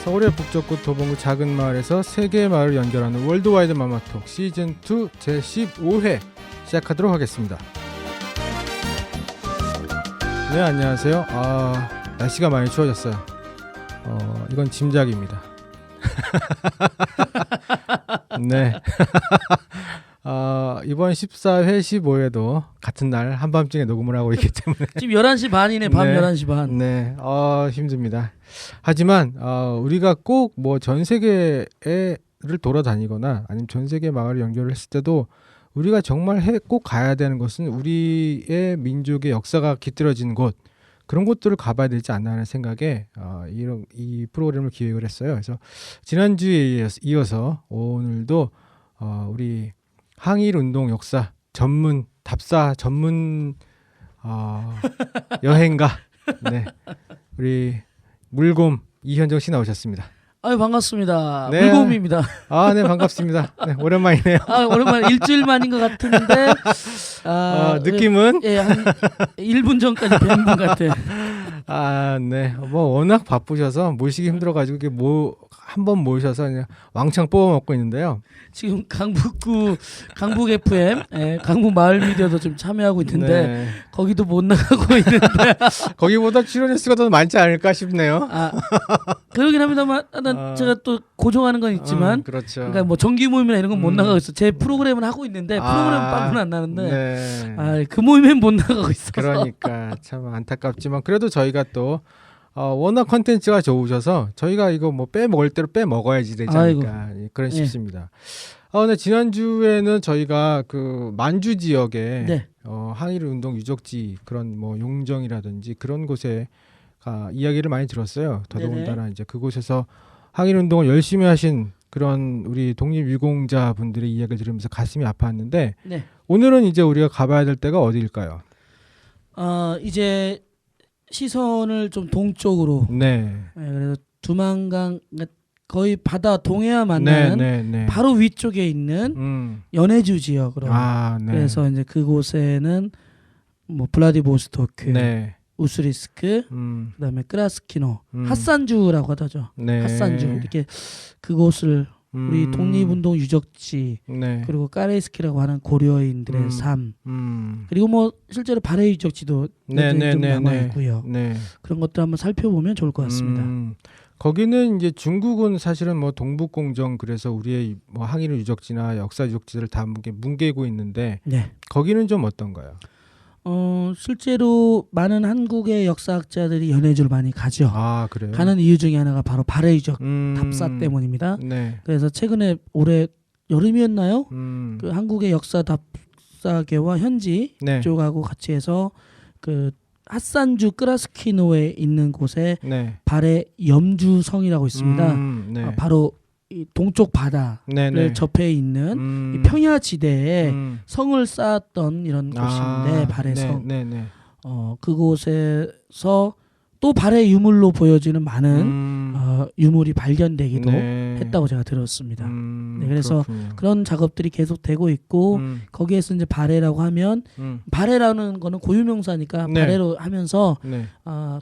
서울의 북적구 도봉구 작은 마을에서 세계의 마을을 연결하는 월드와이드 마마톡 시즌2 제15회 시작하도록 하겠습니다. 네, 안녕하세요. 날씨가 많이 추워졌어요. 이건 짐작입니다. 네. 이번 14회, 15회도 같은 날 한밤중에 녹음을 하고 있기 때문에 지금 11시 반이네. 밤 네. 11시 반. 네. 힘듭니다. 하지만 우리가 꼭 뭐 전 세계를 돌아다니거나 아니면 전 세계 마을을 연결했을 때도 우리가 정말 꼭 가야 되는 것은 우리의 민족의 역사가 깃들어진 곳, 그런 곳들을 가봐야 되지 않나 하는 생각에 이 프로그램을 기획을 했어요. 그래서 지난주에 이어서 오늘도 우리 항일운동 역사 전문 답사 전문 여행가 네, 우리 물곰 이현정 씨 나오셨습니다. 아유, 반갑습니다. 네. 물곰입니다. 네, 반갑습니다. 네, 오랜만이네요. 오랜만에 일주일 만인 것 같은데 느낌은 한 1분 전까지 뵌 분 같아. 네. 뭐 워낙 바쁘셔서 모시기 힘들어가지고 이게 한번 모셔서 그냥 왕창 뽑아 먹고 있는데요. 지금 강북 FM, 강북 마을 미디어도 좀 참여하고 있는데 네. 거기도 못 나가고 있는데 거기보다 출연횟 수가 더 많지 않을까 싶네요. 그러긴 합니다만 제가 또 고정하는 건 있지만 그렇죠. 그러니까 뭐 정기 모임이나 이런 건 못 나가고 있어. 제 프로그램은 하고 있는데 프로그램 빵은 안 나는데 네. 그 모임엔 못 나가고 있어서. 그러니까 참 안타깝지만 그래도 저희가 또 워낙 컨텐츠가 좋으셔서 저희가 이거 뭐 빼먹을 대로 빼먹어야지 되지 않을까 그런 싶습니다. 근데 지난주에는 저희가 그 만주 지역에 네. 항일운동 유적지 그런 뭐 용정이라든지 그런 곳에 이야기를 많이 들었어요. 더더군다나 이제 그곳에서 항일운동을 열심히 하신 그런 우리 독립유공자 분들의 이야기를 들으면서 가슴이 아팠는데 네. 오늘은 이제 우리가 가봐야 될 때가 어디일까요? 이제 시선을 좀 동쪽으로. 네. 그래서 두만강 거의 바다 동해와 만나는 바로 위쪽에 있는 연해주 지역으로. 네. 그래서 이제 그곳에는 뭐 블라디보스토크, 네. 우스리스크, 그다음에 크라스키노, 핫산주라고 하죠. 네. 핫산주 이렇게 그곳을 우리 독립운동 유적지 그리고 까레이스키라고 하는 고려인들의 삶 그리고 뭐 실제로 발해 유적지도 좀 남아 있고요. 그런 것들 한번 살펴보면 좋을 것 같습니다. 거기는 이제 중국은 사실은 뭐 동북공정 그래서 우리의 뭐 항일 유적지나 역사 유적지들을 다 뭉개고 있는데 거기는 좀 어떤가요? 실제로 많은 한국의 역사학자들이 연해주를 많이 가죠. 그래요? 가는 이유 중에 하나가 바로 발해 유적 답사 때문입니다. 그래서 최근에 올해 여름이었나요? 그 한국의 역사 답사계와 현지 쪽하고 같이 해서 그 핫산주 크라스키노에 있는 곳에 발해 염주성이라고 있습니다. 바로 이 동쪽 바다를 접해 있는 이 평야지대에 성을 쌓았던 이런 곳인데 발해성. 그곳에서 또 발해 유물로 보여지는 많은 유물이 발견되기도 했다고 제가 들었습니다. 그래서 그렇군요. 그런 작업들이 계속되고 있고 거기에서 이제 발해라고 하면 발해라는 거는 고유명사니까 발해로 하면서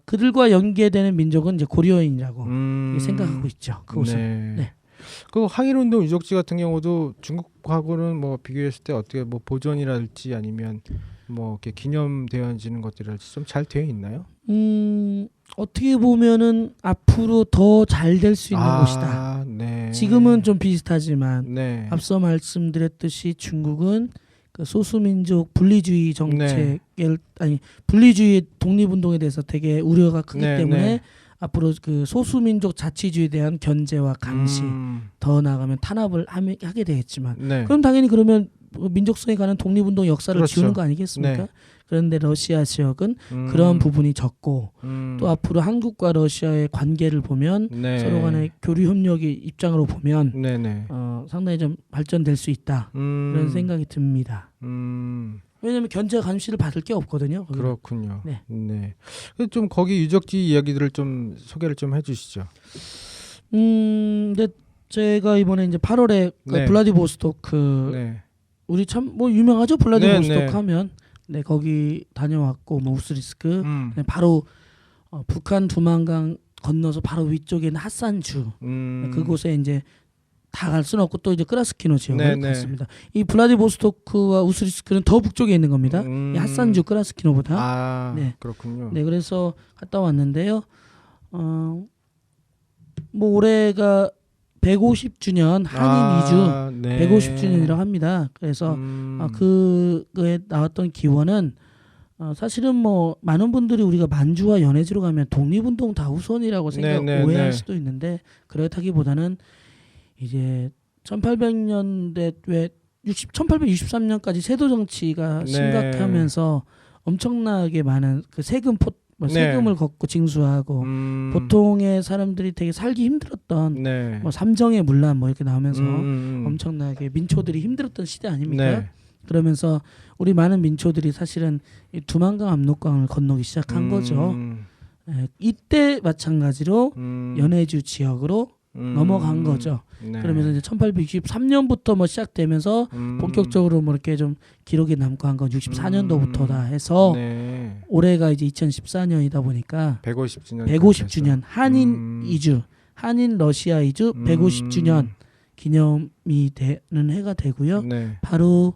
그들과 연계되는 민족은 이제 고려인이라고 생각하고 있죠. 그곳은. 그 항일운동 유적지 같은 경우도 중국하고는 뭐 비교했을 때 어떻게 뭐 보존이랄지 아니면 뭐 이렇게 기념되어지는 것들이랄지 좀 잘 되어 있나요? 어떻게 보면은 앞으로 더 잘 될 수 있는 곳이다. 지금은 좀 비슷하지만 앞서 말씀드렸듯이 중국은 그 소수민족 분리주의 정책을 분리주의 독립운동에 대해서 되게 우려가 크기 때문에 앞으로 그 소수민족 자치주의에 대한 견제와 감시 더 나아가면 탄압을 하게 되겠지만 그럼 당연히 그러면 민족성에 관한 독립운동 역사를 지우는 거 아니겠습니까? 그런데 러시아 지역은 그런 부분이 적고 또 앞으로 한국과 러시아의 관계를 보면 서로 간의 교류 협력의 입장으로 보면 상당히 좀 발전될 수 있다 그런 생각이 듭니다. 왜냐하면 견제와 감시를 받을 게 없거든요. 거기는. 그렇군요. 좀 거기 유적지 이야기들을 좀 소개를 좀 해주시죠. 근데 제가 이번에 이제 8월에 블라디보스토크 우리 참 뭐 유명하죠. 블라디보스토크 하면 거기 다녀왔고 뭐 우스리스크 바로 북한 두만강 건너서 바로 위쪽에 있는 핫산주 그곳에 이제 다 갈 수는 없고 또 이제 크라스키노 지역을 갔습니다. 이 블라디보스토크와 우스리스크는 더 북쪽에 있는 겁니다. 이 핫산주 크라스키노보다. 네. 그렇군요. 네, 그래서 갔다 왔는데요. 뭐 올해가 150주년 한인 이주 네. 150주년이라고 합니다. 그래서 그에 나왔던 기원은 사실은 뭐 많은 분들이 우리가 만주와 연해주로 가면 독립운동 다 후손이라고 오해할 수도 있는데 그렇다기보다는 이제 1800년대 왜 1863년까지 세도 정치가 심각하면서 엄청나게 많은 그 세금을 걷고 징수하고 보통의 사람들이 되게 살기 힘들었던 뭐 삼정의 문란 뭐 이렇게 나오면서 엄청나게 민초들이 힘들었던 시대 아닙니까? 그러면서 우리 많은 민초들이 사실은 이 두만강 압록강을 건너기 시작한 거죠. 이때 마찬가지로 연해주 지역으로 넘어간 거죠. 그러면서 이제 1863년부터 뭐 시작되면서 본격적으로 뭐 이렇게 좀 기록이 남고 한 건 64년도부터다 해서 올해가 이제 2014년이다 보니까 150주년 한인 이주, 한인 러시아 이주 150주년 기념이 되는 해가 되고요. 바로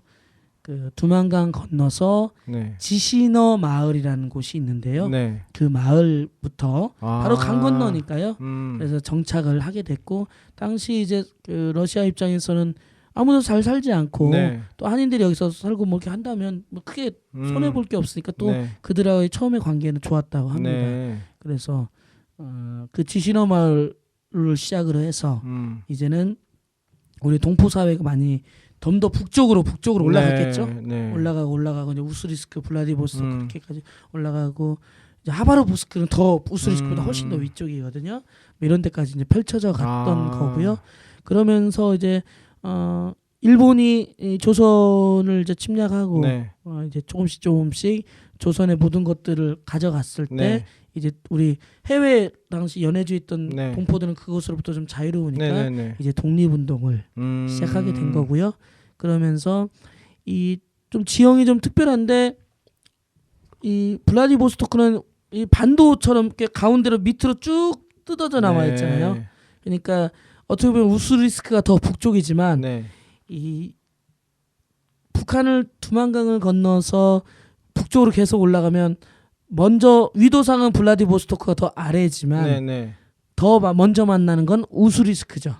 그 두만강 건너서 지시너 마을이라는 곳이 있는데요. 그 마을부터 바로 강 건너니까요. 그래서 정착을 하게 됐고 당시 이제 그 러시아 입장에서는 아무도 잘 살지 않고 또 한인들이 여기서 살고 뭐 이렇게 한다면 뭐 크게 손해 볼 게 없으니까 또 그들하고의 처음의 관계는 좋았다고 합니다. 그래서 그 지시너 마을을 시작으로 해서 이제는 우리 동포 사회가 많이 좀 더 북쪽으로 올라갔겠죠. 올라가고 이제 우스리스크, 블라디보스토크 그렇게까지 올라가고 이제 하바로브스크는 더 우스리스크보다 훨씬 더 위쪽이거든요. 뭐 이런 데까지 이제 펼쳐져 갔던 거고요. 그러면서 이제 일본이 이 조선을 이제 침략하고 이제 조금씩 조선의 모든 것들을 가져갔을 때 이제 우리 해외 당시 연해주에 있던 동포들은 그것으로부터 좀 자유로우니까 이제 독립운동을 시작하게 된 거고요. 그러면서 이 좀 지형이 좀 특별한데 이 블라디보스토크는 이 반도처럼 이렇게 가운데로 밑으로 쭉 뜯어져 나와 있잖아요. 그러니까 어떻게 보면 우스리스크가 더 북쪽이지만 이 북한을 두만강을 건너서 북쪽으로 계속 올라가면 먼저 위도상은 블라디보스토크가 더 아래지만 더 먼저 만나는 건 우스리스크죠.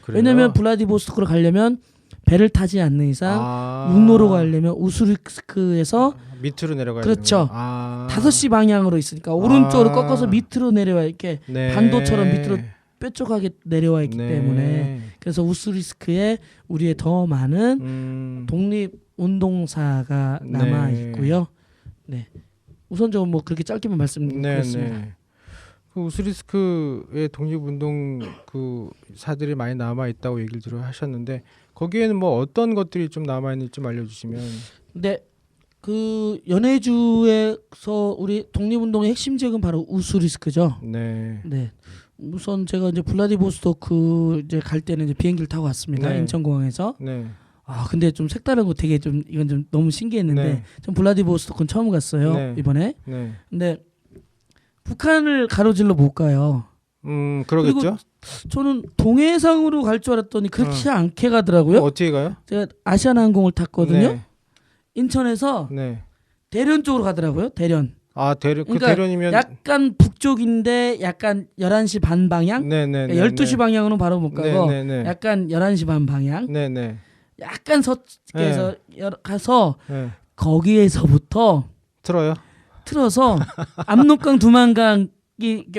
왜냐하면 블라디보스토크로 가려면 배를 타지 않는 이상 육로로 가려면 우스리스크에서 밑으로 내려가야 그렇죠. 5시 방향으로 있으니까 오른쪽으로 꺾어서 밑으로 내려와 이렇게 반도처럼 밑으로 뾰족하게 내려와 있기 때문에 그래서 우스리스크에 우리의 더 많은 독립운동사가 남아 있고요. 우선적으로 뭐 그렇게 짧게만 말씀드렸습니다. 그 우스리스크의 독립운동 그 사들이 많이 남아 있다고 얘기를 하셨는데 거기에는 뭐 어떤 것들이 좀 남아 있는지 좀 알려주시면. 그 연해주에서 우리 독립운동의 핵심 지역은 바로 우스리스크죠. 우선 제가 이제 블라디보스토크 이제 갈 때는 이제 비행기를 타고 왔습니다. 인천공항에서. 근데 좀 색다른 거 되게 좀 이건 좀 너무 신기했는데 전 블라디보스토크는 처음 갔어요 이번에. 근데 북한을 가로질러 못 가요. 그러겠죠. 그리고 저는 동해상으로 갈 줄 알았더니 그렇지 않게 가더라고요. 어떻게 가요? 제가 아시아나항공을 탔거든요. 인천에서 대련 쪽으로 가더라고요. 대련. 그 그러니까 대련이면 약간 북쪽인데 약간 11시 반 방향. 그러니까 12시 방향으로는 바로 못 가고 약간 11시 반 방향. 약간 서쪽에서 가서 거기에서부터 틀어서 압록강 두만강이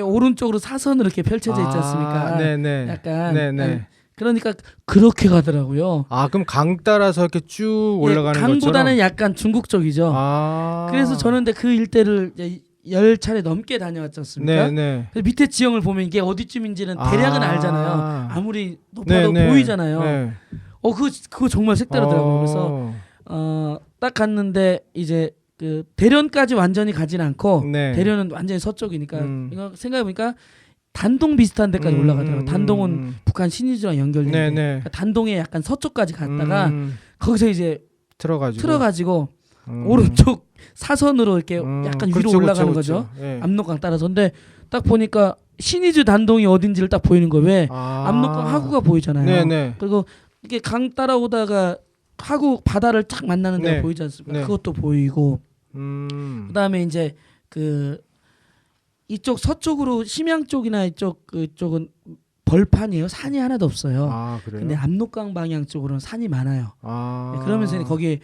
오른쪽으로 사선으로 이렇게 펼쳐져 있지 않습니까? 약간 그러니까 그렇게 가더라고요. 그럼 강 따라서 이렇게 쭉 올라가는 것처럼? 강보다는 약간 중국 쪽이죠. 그래서 저는 근데 그 일대를 10차례 넘게 다녀왔지 않습니까? 그래서 밑에 지형을 보면 이게 어디쯤인지는 대략은 알잖아요. 아무리 높아도 보이잖아요. 그거 정말 색다르더라고요. 그래서 딱 갔는데 이제 그 대련까지 완전히 가진 않고 대련은 완전히 서쪽이니까 이거 생각해 보니까 단동 비슷한 데까지 올라가더라고요. 단동은 북한 신의주랑 연결되는데 그러니까 단동에 약간 서쪽까지 갔다가 거기서 이제 틀어가지고 오른쪽 사선으로 이렇게 약간 위로 올라가는 거죠. 압록강 따라서. 근데 딱 보니까 신의주 단동이 어딘지를 딱 보이는 거예요. 왜? 압록강 하구가 보이잖아요. 네네. 그리고 이게 강 따라오다가 하구 바다를 딱 만나는 데가 네. 보이지 않습니까? 네. 그것도 보이고 그다음에 이제 그 이쪽 서쪽으로 심양 쪽이나 그쪽은 벌판이에요. 산이 하나도 없어요. 그래요? 근데 압록강 방향 쪽으로는 산이 많아요. 아. 네, 그러면서 거기에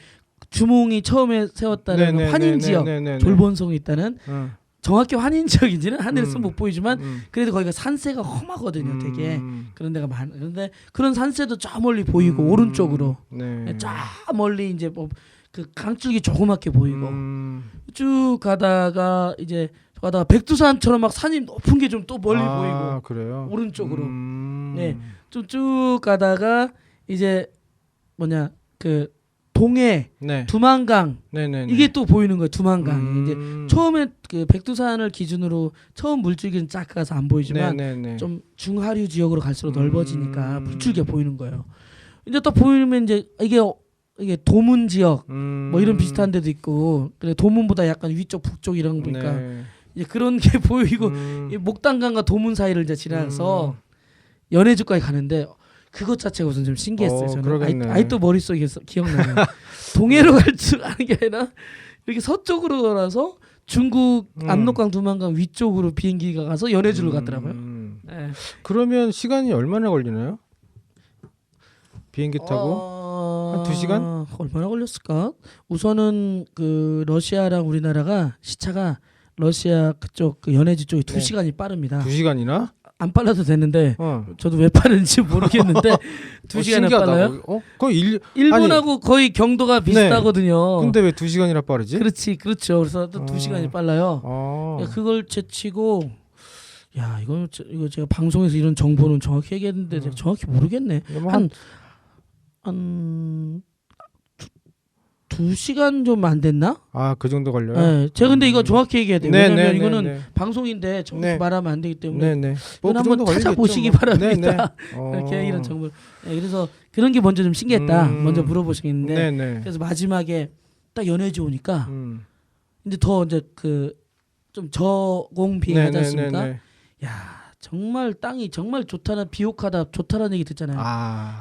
주몽이 처음에 세웠다는 네네, 환인 지역, 네네네네. 졸본성이 있다는 응. 정확히 환인 지역인지는 하늘에서 못 보이지만 음. 그래도 거기가 산세가 험하거든요. 되게 그런 데가 많아. 그런데 그런 산세도 저 멀리 보이고 오른쪽으로 네. 저 멀리 이제 뭐 그 강줄기 조그맣게 보이고 쭉 가다가 백두산처럼 막 산이 높은 게 좀 또 멀리 보이고 그래요? 오른쪽으로 네, 좀 쭉 가다가 이제 뭐냐 그 동해 네. 두만강 네네네. 이게 또 보이는 거예요. 두만강 이제 처음에 그 백두산을 기준으로 처음 물줄기는 작아서 안 보이지만 네네네. 좀 중하류 지역으로 갈수록 넓어지니까 물줄기가 보이는 거예요. 이제 딱 보이면 이제 이게 도문 지역 뭐 이런 비슷한 데도 있고 그래 도문보다 약간 위쪽 북쪽 이런 거 보니까 네. 이제 그런 게 보이고 이 목단강과 도문 사이를 이제 지나서 연해주까지 가는데 그것 자체가 우선 좀 신기했어요. 저는 아직도 머릿속에 기억나요. 동해로 갈 줄 아는 게 아니라 이렇게 서쪽으로 돌아서 중국 압록강 두만강 위쪽으로 비행기가 가서 연해주로 갔더라고요. 네. 그러면 시간이 얼마나 걸리나요? 비행기 타고 한 2시간? 얼마나 걸렸을까? 우선은 그 러시아랑 우리나라가 시차가 러시아 그쪽 그 연해주 쪽이 2시간이 빠릅니다. 2시간이나? 안 빨라도 되는데 저도 왜 빠른지 모르겠는데 2시간이 빨라요? 거의 일본하고 거의 경도가 비슷하거든요. 근데 왜 2시간이나 빠르지? 그렇죠. 그래서 또 2시간이 빨라요. 그걸 제치고 야 이거 제가 방송에서 이런 정보는 정확히 얘기했는데 제가 정확히 모르겠네. 한 2시간 좀 안 됐나? 그 정도 걸려요? 네. 제가 근데 이거 정확히 얘기해야 돼요. 왜냐면 이거는 네. 방송인데 정확히 말하면 안 되기 때문에 뭐 이건 한번 찾아보시기 바랍니다. 이렇게 이런 정보. 그래서 그런 게 먼저 좀 신기했다. 먼저 물어보시겠는데 그래서 마지막에 딱 연해주 오니까 근데 더 이제 그 좀 저공 비행하지 않습니까? 야 정말 땅이 정말 좋다는 비옥하다 좋다라는 얘기 듣잖아요.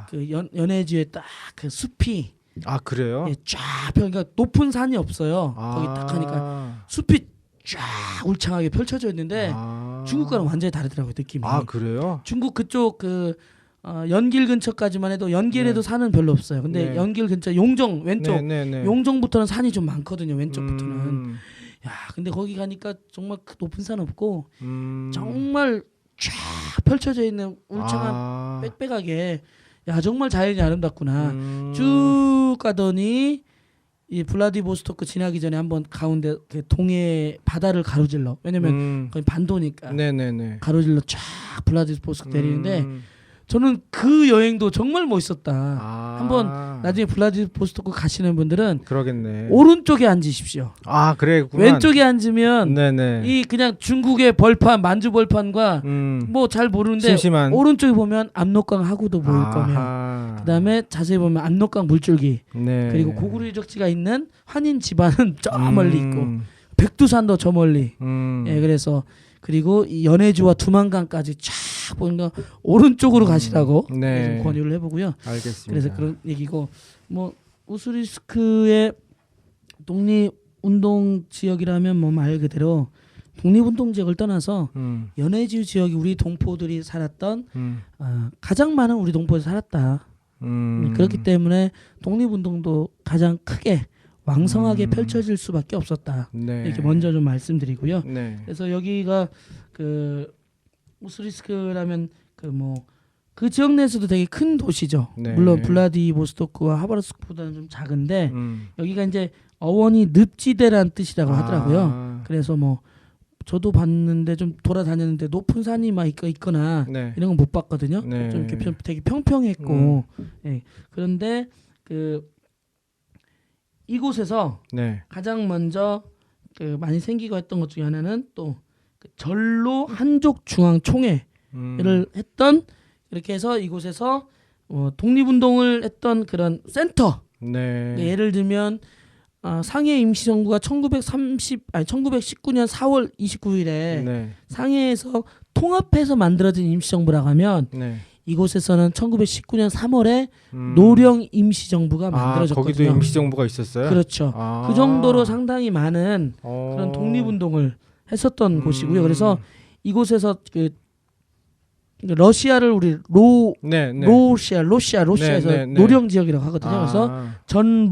그 연해주에 딱 그 숲이 그래요? 예, 쫙 그러니까 높은 산이 없어요. 거기 딱 하니까 숲이 쫙 울창하게 펼쳐져 있는데 중국과는 완전히 다르더라고요 느낌이. 그래요? 중국 그쪽 그 연길 근처까지만 해도 연길에도 산은 별로 없어요. 근데 연길 근처 용정 왼쪽 용정부터는 산이 좀 많거든요. 왼쪽부터는. 야 근데 거기 가니까 정말 높은 산 없고 정말 쫙 펼쳐져 있는 울창한 빽빽하게 야 정말 자연이 아름답구나. 쭉 가더니 이 블라디보스토크 지나기 전에 한번 가운데 그 동해 바다를 가로질러. 왜냐면 거기 반도니까. 가로질러 쫙 블라디보스토크 내리는데 저는 그 여행도 정말 멋있었다. 한번 나중에 블라디보스토크 가시는 분들은 그러겠네. 오른쪽에 앉으십시오. 그래구만. 왼쪽에 앉으면 이 그냥 중국의 벌판 만주 벌판과 뭐 잘 모르는데 심심한. 오른쪽에 보면 압록강 하구도 보일 거며 그다음에 자세히 보면 압록강 물줄기 그리고 고구려 유적지가 있는 환인 집안은 저 멀리 있고 백두산도 저 멀리 그래서 그리고 이 연해주와 두만강까지 쫙 보니까 오른쪽으로 가시라고 권유를 해보고요. 알겠습니다. 그래서 그런 얘기고 뭐 우스리스크의 독립운동 지역이라면 뭐 말 그대로 독립운동 지역을 떠나서 연해주 지역이 우리 동포들이 살았던 가장 많은 우리 동포들이 살았다. 그렇기 때문에 독립운동도 가장 크게 왕성하게 펼쳐질 수밖에 없었다. 이렇게 먼저 좀 말씀드리고요. 그래서 여기가 그 우스리스크라면 그 지역 내에서도 되게 큰 도시죠. 물론 블라디보스토크와 하바rov스크보다는 좀 작은데 여기가 이제 어원이 늪지대란 뜻이라고 하더라고요. 그래서 뭐 저도 봤는데 좀 돌아다녔는데 높은 산이 막 있거나 이런 건 못 봤거든요. 좀 이렇게 되게 평평했고 그런데 그 이곳에서 가장 먼저 그 많이 생기고 했던 것 중에 하나는 또 그 전로 한족 중앙 총회를 했던 이렇게 해서 이곳에서 독립운동을 했던 그런 센터. 예를 들면 상해 임시정부가 1919년 4월 29일에 상해에서 통합해서 만들어진 임시정부라고 하면 네. 이곳에서는 1919년 3월에 노령 임시정부가 만들어졌거든요. 거기도 임시정부가 있었어요? 그렇죠. 그 정도로 상당히 많은 그런 독립운동을 했었던 곳이고요. 그래서 이곳에서 그 러시아를 우리 러시아에서 노령 지역이라고 하거든요. 그래서 전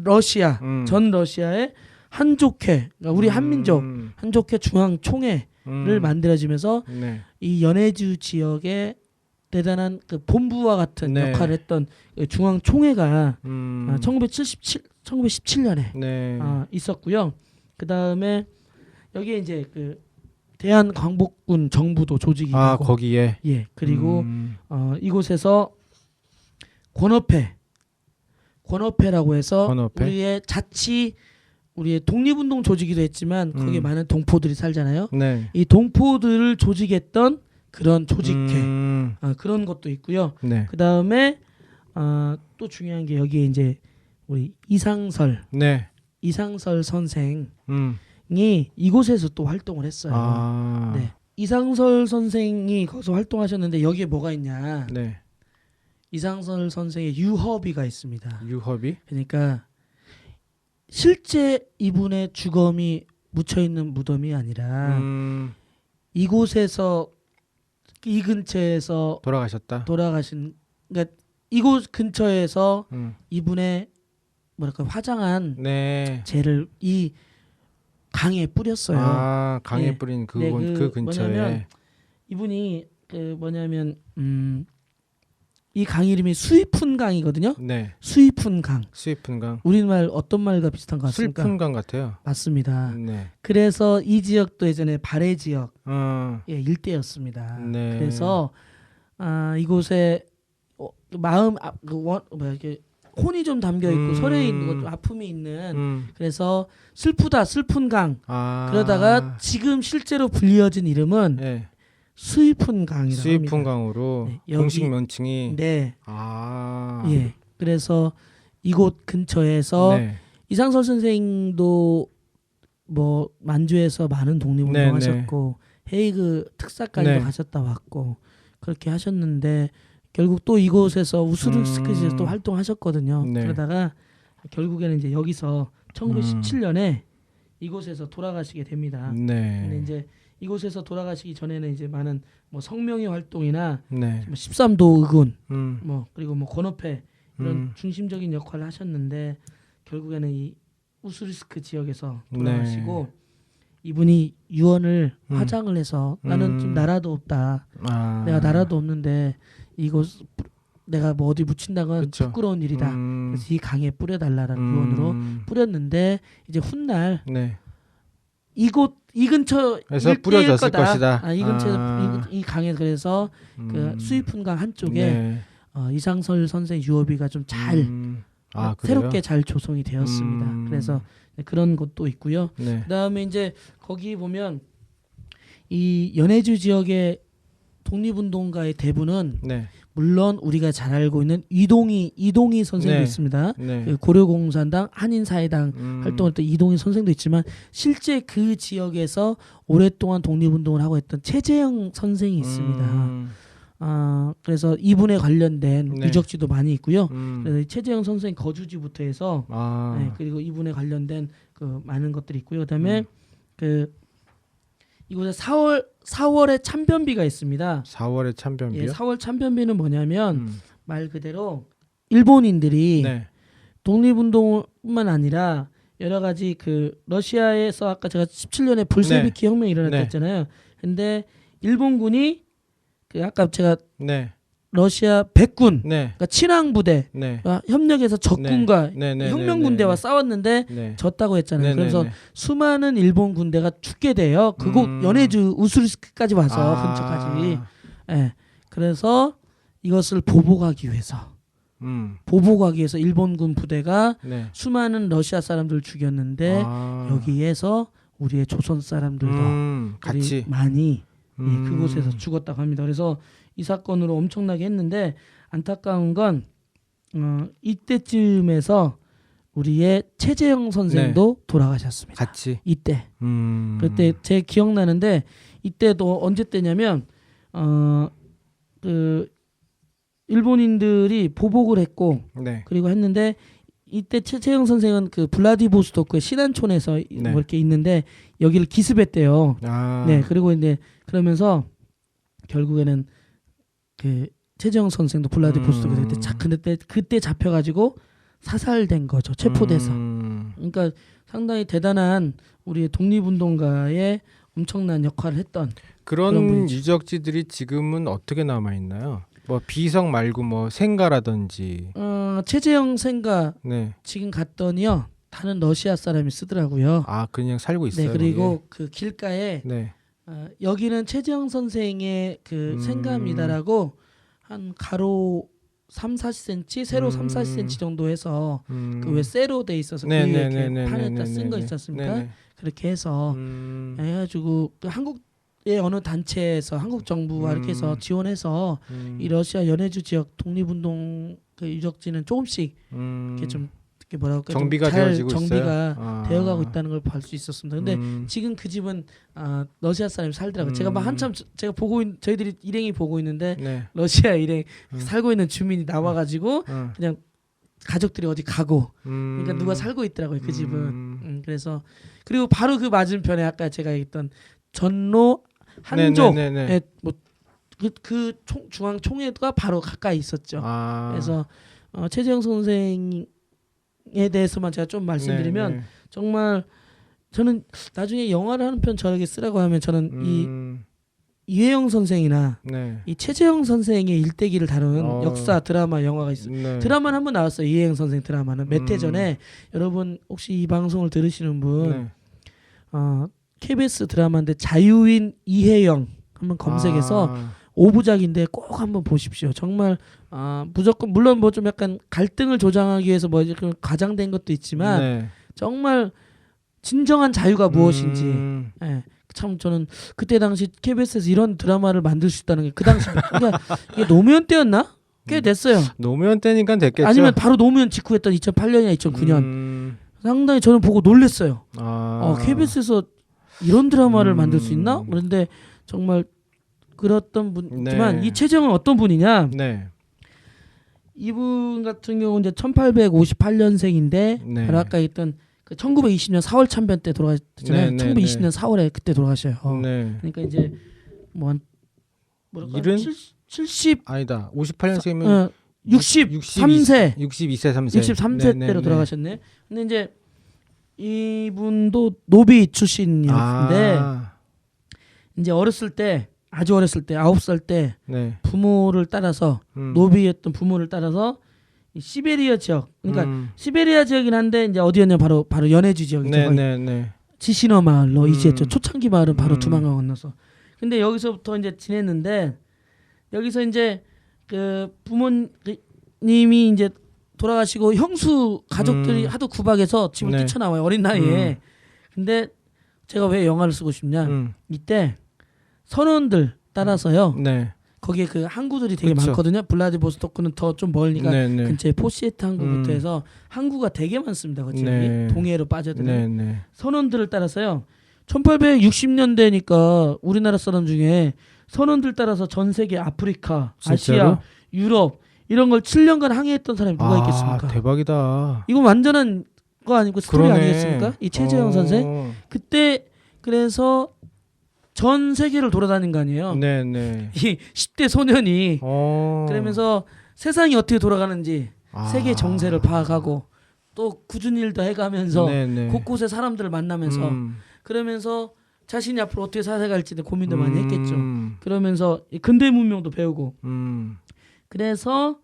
러시아 전 러시아의 한족회, 그러니까 우리 한민족 한족회 중앙총회를 만들어지면서 이 연해주 지역의 대단한 그 본부와 같은 역할을 했던 중앙총회가 1917년에 있었고요. 그 다음에 여기에 이제 그 대한광복군 정부도 조직이 되고, 거기에 그리고 이곳에서 권업회라고 해서 우리의 독립운동 조직이기도 했지만 거기에 많은 동포들이 살잖아요. 이 동포들을 조직했던 그런 조직회 그런 것도 있고요. 그 다음에 또 중요한 게 여기에 이제 우리 이상설 선생이 이곳에서 또 활동을 했어요. 이상설 선생이 거기서 활동하셨는데 여기에 뭐가 있냐? 이상설 선생의 유허비가 있습니다. 유허비? 그러니까 실제 이분의 주검이 묻혀 있는 무덤이 아니라 이곳에서 이 근처에서 돌아가신 그러니까 이곳 근처에서 이분의 뭐랄까 화장한 재를 이 강에 뿌렸어요. 강에 뿌린 그 근처에. 뭐냐면 이분이 그 뭐냐면 이 강 이름이 수이푼 강이거든요. 수이푼 강. 우리말 어떤 말과 비슷한 것 같습니까? 슬픈 강 같아요. 맞습니다. 그래서 이 지역도 예전에 발해 지역 일대였습니다. 그래서 이곳에 마음 이렇게 혼이 좀 담겨 있고 설에 있는 것, 아픔이 있는 그래서 슬프다 슬픈 강. 그러다가 지금 실제로 불리어진 이름은 수이푼 강이라고 합니다. 수이푼 강으로 공식 명칭이 그래서 이곳 근처에서 이상설 선생도 뭐 만주에서 많은 독립운동 하셨고 헤이그 특사까지도 가셨다 왔고 그렇게 하셨는데 결국 또 이곳에서 우스르스크에서 또 활동하셨거든요. 그러다가 결국에는 이제 여기서 1917년에 이곳에서 돌아가시게 됩니다. 근데 이제 이곳에서 돌아가시기 전에는 이제 많은 뭐 성명의 활동이나 뭐 13도 의군, 뭐 그리고 뭐 권업회 이런 중심적인 역할을 하셨는데 결국에는 이 우스르스크 지역에서 돌아가시고 이분이 유언을 화장을 해서 나는 좀 나라도 없다. 내가 나라도 없는데 이곳 내가 뭐 어디 묻힌다건 부끄러운 일이다. 그래서 이 강에 뿌려달라라는 유언으로 뿌렸는데 이제 훗날 이 근처에서 뿌려졌을 것이다. 이 근처에서 이 강에 그래서 그 수이푼 강 한쪽에 이상설 선생 유어비가 좀 잘 새롭게 잘 조성이 되었습니다. 그래서 그런 것도 있고요. 그다음에 이제 거기 보면 이 연해주 지역의 독립운동가의 대부는 물론 우리가 잘 알고 있는 이동희 선생도 있습니다. 그 고려공산당 한인사회당 활동했던 이동희 선생도 있지만 실제 그 지역에서 오랫동안 독립운동을 하고 했던 최재형 선생이 있습니다. 그래서 이분에 관련된 유적지도 많이 있고요. 그래서 최재형 선생 거주지부터 해서 그리고 이분에 관련된 그 많은 것들이 있고요. 그다음에 그 이곳에 4월에 참변비가 있습니다. 4월에 참변비요? 4월 참변비는 뭐냐면 말 그대로 일본인들이 독립운동뿐만 아니라 여러 가지 그 러시아에서 아까 제가 17년에 볼셰비키 혁명이 일어났잖아요. 근데 일본군이 그 아까 제가 러시아 백군, 그러니까 친왕 부대 협력해서 적군과 혁명 군대와 싸웠는데 졌다고 했잖아요. 그래서 수많은 일본 군대가 죽게 돼요. 그곳 연해주 우스르스크까지 와서 근처까지. 그래서 이것을 보복하기 위해서 일본군 부대가 수많은 러시아 사람들을 죽였는데 여기에서 우리의 조선 사람들도 같이 많이 그곳에서 죽었다고 합니다. 그래서 이 사건으로 엄청나게 했는데 안타까운 건 이때쯤에서 우리의 최재형 선생도 돌아가셨습니다. 같이 이때. 그때 제 기억나는데 이때도 언제 때냐면 그 일본인들이 보복을 했고 네. 그리고 했는데 이때 최재형 선생은 그 블라디보스토크의 신안촌에서 뭐 이렇게 있는데 여기를 기습했대요. 네. 그리고 이제 그러면서 결국에는 그 최재형 선생도 블라디보스토크에 그때 잡혀가지고 사살된 거죠. 체포돼서. 그러니까 상당히 대단한 우리의 독립운동가의 엄청난 역할을 했던 그런 유적지들이 지금은 어떻게 남아 있나요? 뭐 비석 말고 뭐 생가라든지. 최재형 생가 지금 갔더니요. 다른 러시아 사람이 쓰더라고요. 아, 그냥 살고 있어요. 네, 그리고 그 길가에 여기는 최재형 선생의 그 생가입니다라고 한 가로 3-40cm, 세로 3-40cm 정도 해서 그 왜 세로 돼 있어서 그 위에 이렇게 판에다 쓴 거 있었습니까? 그렇게 해서 해가지고 그 한국의 어느 단체에서 한국 정부가 이렇게 해서 지원해서 이 러시아 연해주 지역 독립운동 그 유적지는 조금씩 이렇게 좀 이렇게 뭐랄까 정비가 되어지고 있어요? 되어가고 있다는 걸 볼 수 있었습니다. 근데 지금 그 집은 러시아 사람이 살더라고요. 제가 막 한참 제가 저희들이 일행이 보고 있는데 러시아 일행 살고 있는 주민이 나와가지고 그냥 가족들이 어디 가고 그러니까 누가 살고 있더라고요. 그 집은. 그래서 그리고 바로 그 맞은편에 아까 제가 얘기했던 전로 한족에 그 중앙 총회가 바로 가까이 있었죠. 그래서 최재형 선생에 대해서만 제가 좀 말씀드리면 정말 저는 나중에 영화를 하는 편 저에게 쓰라고 하면 저는 이회영 선생이나 이 최재형 선생의 일대기를 다루는 역사 드라마 영화가 있어요. 드라마는 한번 나왔어요. 이회영 선생 드라마는 몇 해 전에. 여러분 혹시 이 방송을 들으시는 분 KBS 드라마인데 자유인 이혜영 한번 검색해서 5부작인데 꼭 한번 보십시오. 정말 무조건 물론 뭐 좀 약간 갈등을 조장하기 위해서 뭐 과장된 것도 있지만 정말 진정한 자유가 무엇인지 참 저는 그때 당시 KBS에서 이런 드라마를 만들 수 있다는 게 그 당시 그러니까 이게 노무현 때였나? 꽤 됐어요. 노무현 때니까 됐겠죠. 아니면 바로 노무현 직후였던 2008년이나 2009년. 상당히 저는 보고 놀랬어요. KBS에서 이런 드라마를 만들 수 있나? 그런데 정말 그랬던 분이지만 이 최재형은 어떤 분이냐? 이분 같은 경우는 이제 1858년생인데 바로 아까 했던 그 1920년 4월 참변 때 돌아가셨잖아요. 1920년 4월에 그때 돌아가셔요. 그러니까 이제 뭐 한 뭐랄까 70 아니다. 58년생이면 63세 62세 3세 63세 때로 돌아가셨네. 근데 이제 이분도 노비 출신이었는데 이제 어렸을 때 아주 어렸을 때 9살 때 부모를 따라서 노비였던 부모를 따라서 이 시베리아 지역 그러니까 시베리아 지역이긴 한데 이제 어디였냐 바로 연해주 지역이죠. 지시너 마을로 이주했죠. 초창기 마을은 바로 두만강 건너서. 근데 여기서부터 이제 지냈는데 여기서 이제 그 부모님이 이제 돌아가시고 형수 가족들이 하도 구박해서 집을 뛰쳐나와요. 어린 나이에. 근데 제가 왜 영화를 쓰고 싶냐? 이때 선원들 따라서요. 거기에 그 항구들이 되게 많거든요. 블라디보스토크는 더 좀 멀으니까 근처에 포시에트 항구부터 해서 항구가 되게 많습니다. 그 지역이 동해로 빠져드는 선원들을 따라서요. 1860년대니까 우리나라 사람 중에 선원들 따라서 전 세계 아프리카, 아시아, 유럽 이런 걸 7년간 항해했던 사람이 누가 있겠습니까? 대박이다. 이거 완전한 거 아니고 스토리 아니겠습니까? 이 최재형 선생. 그때 그래서 전 세계를 돌아다닌 거 아니에요. 이 10대 소년이 그러면서 세상이 어떻게 돌아가는지 세계 정세를 파악하고 또 굳은 일도 해가면서 곳곳에 사람들을 만나면서 그러면서 자신이 앞으로 어떻게 살아갈지 고민도 많이 했겠죠. 그러면서 근대 문명도 배우고 그래서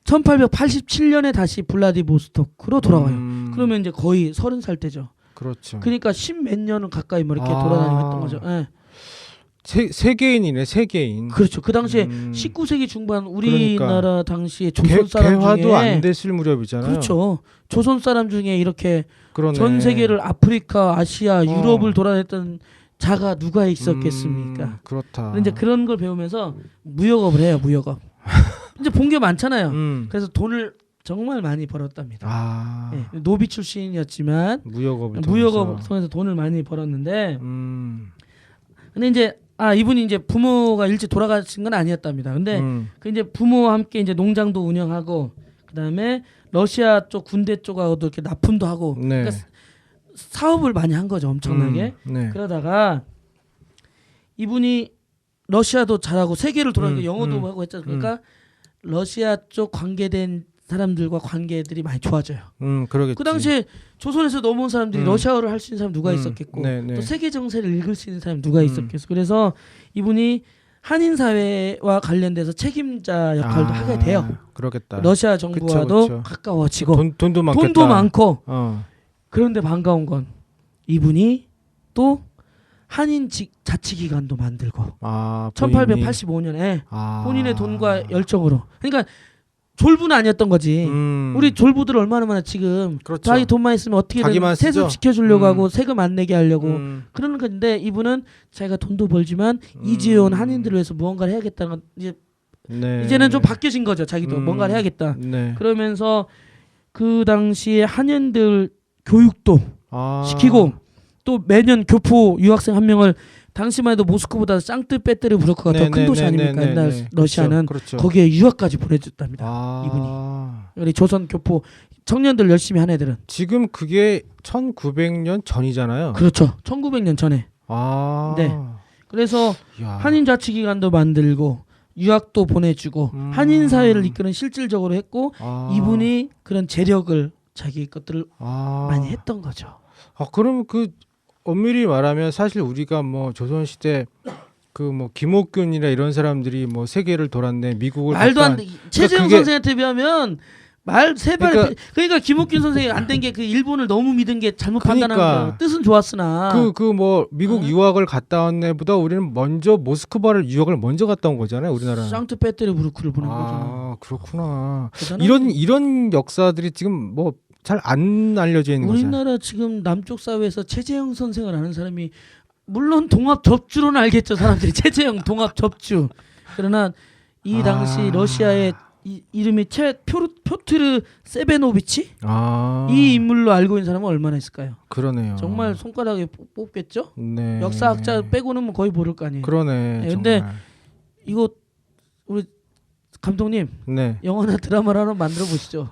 1887년에 다시 블라디보스토크로 돌아와요. 그러면 이제 거의 30살 때죠. 그렇죠. 그러니까 10몇 년을 가까이 뭐 이렇게 돌아다니고 했던 거죠. 세계인이네, 세계인. 그렇죠. 그 당시에 19세기 중반 우리나라 당시에 조선 사람 개화도 중에 안 됐을 무렵이잖아요. 그렇죠. 조선 사람 중에 이렇게 그러네. 전 세계를 아프리카, 아시아, 유럽을 돌아다녔던 자가 누가 있었겠습니까? 그렇다. 이제 그런 걸 배우면서 무역업을 해요. 무역업. 이제 본 게 많잖아요. 그래서 돈을 정말 많이 벌었답니다. 아. 예, 노비 출신이었지만 무역업을 통해서 돈을 많이 벌었는데 근데 이제 이분이 이제 부모가 일찍 돌아가신 건 아니었답니다. 근데 그 이제 부모와 함께 이제 농장도 운영하고 그다음에 러시아 쪽 군대 쪽하고도 이렇게 납품도 하고 네. 그러니까 사업을 많이 한 거죠, 엄청나게. 네. 그러다가 이분이 러시아도 잘하고 세계를 돌아다니고 영어도 하고 했잖아요. 그러니까 러시아 쪽 관계된 사람들과 관계들이 많이 좋아져요. 그러겠지. 그 당시에 조선에서 넘어온 사람들이 러시아어를 할 수 있는 사람 누가 있었겠고 네. 또 세계 정세를 읽을 수 있는 사람 누가 있었겠어. 그래서 이분이 한인 사회와 관련돼서 책임자 역할도 하게 돼요. 그러겠다. 러시아 정부와도 그쵸. 가까워지고 돈도 많겠다. 돈도 많고. 그런데 반가운 건 이분이 또 한인 자치기관도 만들고 1885년에 본인의 돈과 열정으로 그러니까 졸부는 아니었던 거지. 우리 졸부들 얼마나 많아 지금. 그렇죠. 자기 돈만 있으면 어떻게든 세습 시켜주려고 하고 세금 안 내게 하려고 그러는 건데 이분은 자기가 돈도 벌지만 이주해온 한인들을 위해서 무언가를 해야겠다는 건 이제는 좀 바뀌어진 거죠. 자기도 뭔가를 해야겠다. 그러면서 그 당시에 한인들 교육도 시키고 또 매년 교포 유학생 한 명을 당시만 해도 모스크보다 상트페테르부르크가 더 큰 도시 아닙니까? 옛날 러시아는 그렇죠. 거기에 유학까지 보내줬답니다. 이분이. 우리 조선 교포 청년들 열심히 한 애들은. 지금 그게 1900년 전이잖아요. 그렇죠. 1900년 전에. 네. 그래서 한인 자치기관도 만들고 유학도 보내주고 한인 사회를 이끄는 실질적으로 했고 이분이 그런 재력을 자기 것들을 많이 했던 거죠. 그럼 그 엄밀히 말하면 사실 우리가 뭐 조선 시대 그 뭐 김옥균이나 이런 사람들이 뭐 세계를 돌았네 미국을 말도 안 돼. 최재형 선생한테 비하면 말 세 발 그러니까 김옥균 선생이 안 된 게 그 일본을 너무 믿은 게 잘못 판단한 거예요. 뜻은 좋았으나 그 뭐 미국 유학을 갔다 온 애보다 우리는 먼저 모스크바를 유학을 먼저 갔다 온 거잖아요. 우리나라는. 상트페테르부르크를 보낸 거죠. 그렇구나. 이런 역사들이 지금 뭐 잘 안 알려져 있는 거죠. 우리나라 지금 남쪽 사회에서 최재형 선생을 아는 사람이 물론 동합 접주로는 알겠죠. 사람들이 최재형 동합 접주. 그러나 이 당시 러시아의 이름이 표트르 세베노비치 이 인물로 알고 있는 사람은 얼마나 있을까요? 그러네요. 정말 손가락에 뽑겠죠. 네. 역사학자 빼고는 뭐 거의 모를 거 아니에요. 그러네. 근데 이거 우리 감독님, 영화나 드라마를 하나 만들어 보시죠.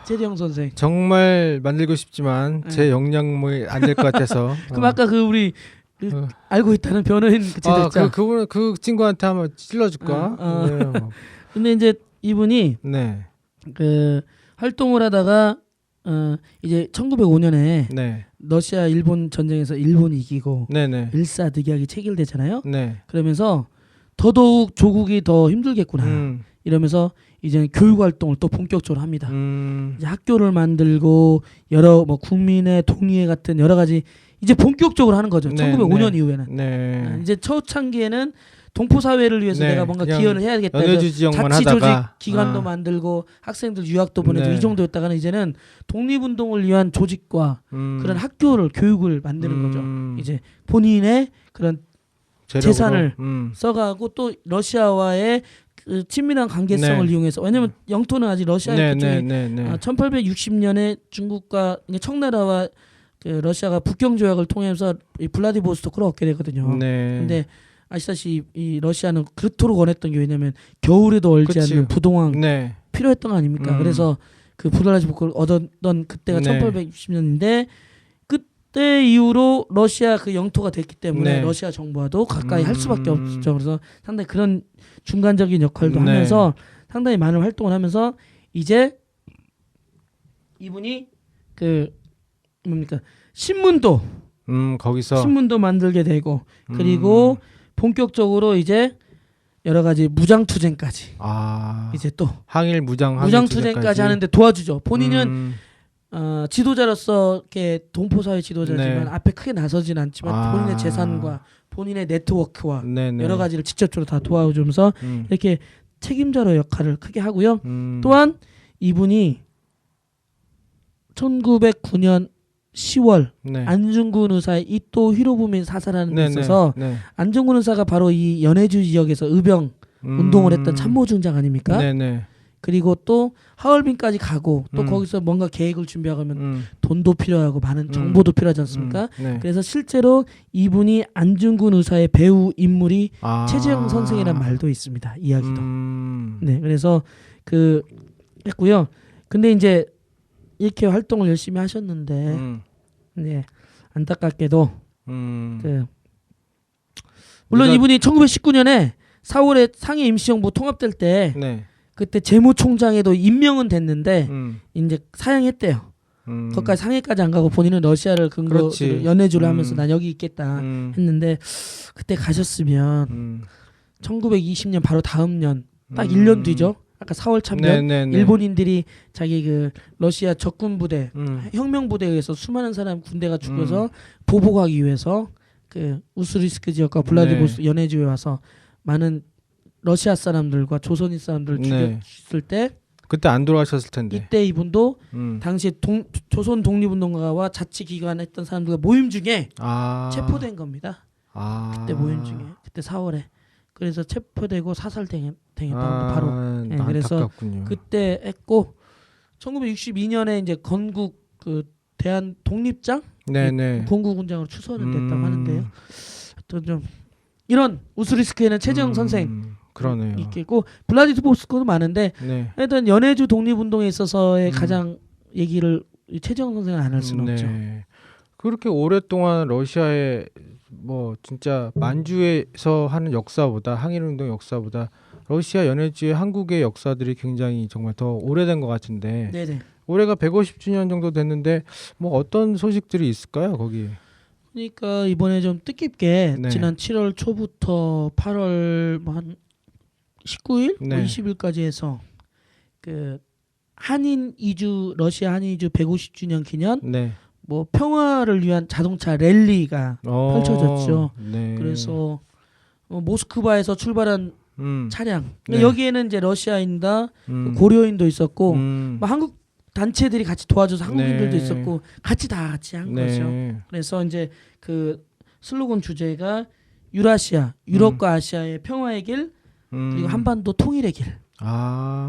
최재형 선생. 정말 만들고 싶지만 제 역량이 안 될 것 같아서. 그럼 아까 그 우리 알고 있다는 변호인 그 제작자. 그분은 그 친구한테 한번 찔러줄까? 근데 이제 이분이 그 활동을 하다가 이제 1905년에 러시아 일본 전쟁에서 일본이 이기고 일사득이하게 체결되잖아요. 그러면서 더더욱 조국이 더 힘들겠구나 이러면서 이제 교육 활동을 또 본격적으로 합니다. 이제 학교를 만들고 여러 뭐 국민의 동의회 같은 여러 가지 이제 본격적으로 하는 거죠. 1905년 이후에는 이제 초창기에는 동포 사회를 위해서 내가 뭔가 기여를 해야겠다. 자치 조직 기관도 만들고 학생들 유학도 보내고 이 정도였다가는 이제는 독립운동을 위한 조직과 그런 학교를 교육을 만드는 거죠. 이제 본인의 그런 재산을 써가고 또 러시아와의 그 친밀한 관계성을 이용해서 왜냐면 영토는 아직 러시아의 그쪽에 1860년에 중국과 청나라와 그 러시아가 북경 조약을 통해서 이 블라디보스토크를 얻게 되거든요. 근데 아시다시피 이 러시아는 그토록 원했던 게 왜냐면 겨울에도 얼지 않는 부동항 필요했던 거 아닙니까? 그래서 그 블라디보스토크를 얻었던 그때가 1860년인데 그때 이후로 러시아 그 영토가 됐기 때문에 러시아 정부와도 가까이 할 수밖에 없죠. 그래서 상당히 그런 중간적인 역할도 하면서 상당히 많은 활동을 하면서 이제 이분이 그 뭡니까 신문도 거기서 신문도 만들게 되고 그리고 본격적으로 이제 여러 가지 무장투쟁까지 이제 또 항일 무장투쟁까지 하는데 도와주죠. 본인은 지도자로서 이렇게 동포사회 지도자지만 앞에 크게 나서진 않지만 본인의 재산과 본인의 네트워크와 여러 가지를 직접적으로 다 도와주면서 이렇게 책임자로 역할을 크게 하고요. 또한 이분이 1909년 10월 안중근 의사의 이토 히로부미 사살하는 데 있어서 안중근 의사가 바로 이 연해주 지역에서 의병 운동을 했던 참모중장 아닙니까? 그리고 또 하얼빈까지 가고 또 거기서 뭔가 계획을 준비하면 돈도 필요하고 많은 정보도 필요하지 않습니까? 네. 그래서 실제로 이분이 안중근 의사의 배우 인물이 최재형 선생이란 말도 있습니다. 이야기도. 네, 그래서 그 했고요. 근데 이제 이렇게 활동을 열심히 하셨는데, 네, 안타깝게도 그 물론 이분이 1919년에 4월에 상해 임시정부 통합될 때 네. 그때 재무총장에도 임명은 됐는데 이제 사양했대요. 거기까지 상해까지 안 가고 본인은 러시아를 근거로 연해주를 하면서 난 여기 있겠다 했는데 그때 가셨으면 1920년 바로 다음 년 딱 1년 뒤죠. 아까 4월 참전 일본인들이 자기 그 러시아 적군 부대 혁명 부대에 의해서 수많은 사람 군대가 죽어서 보복하기 위해서 그 우스리스크 지역과 블라디보스토크 연해주에 와서 많은 러시아 사람들과 조선인 사람들을 죽였을 때 그때 안 돌아가셨을 텐데 이때 이분도 당시에 조선 독립운동가와 자치기관 했던 사람들과 모임 중에 체포된 겁니다. 그때 모임 중에 그때 4월에 그래서 체포되고 사살당했다고 바로 그래서 그때 했고 1962년에 이제 건국 그 대한 독립장 건국훈장으로 추서는 됐다고 하는데요. 또 좀 이런 우스리스크에는 최재형 선생 그러네요. 있겠고 블라디보스토크도 많은데 하여튼 연해주 독립운동에 있어서의 가장 얘기를 최재형 선생은 안 할 수는 없죠. 그렇게 오랫동안 러시아에 뭐 진짜 만주에서 하는 역사보다 항일운동 역사보다 러시아 연해주의 한국의 역사들이 굉장히 정말 더 오래된 것 같은데 올해가 150주년 정도 됐는데 뭐 어떤 소식들이 있을까요 거기? 그러니까 이번에 좀 뜻깊게 지난 7월 초부터 8월 뭐 한 19일, 뭐 20일까지 해서 그 한인 이주 러시아 한인 이주 150주년 기념 뭐 평화를 위한 자동차 랠리가 펼쳐졌죠. 그래서 모스크바에서 출발한 차량 여기에는 이제 러시아인다 고려인도 있었고 뭐 한국 단체들이 같이 도와줘서 한국인들도 있었고 같이 한 거죠. 그래서 이제 그 슬로건 주제가 유라시아 유럽과 아시아의 평화의 길 그리고 한반도 통일의 길.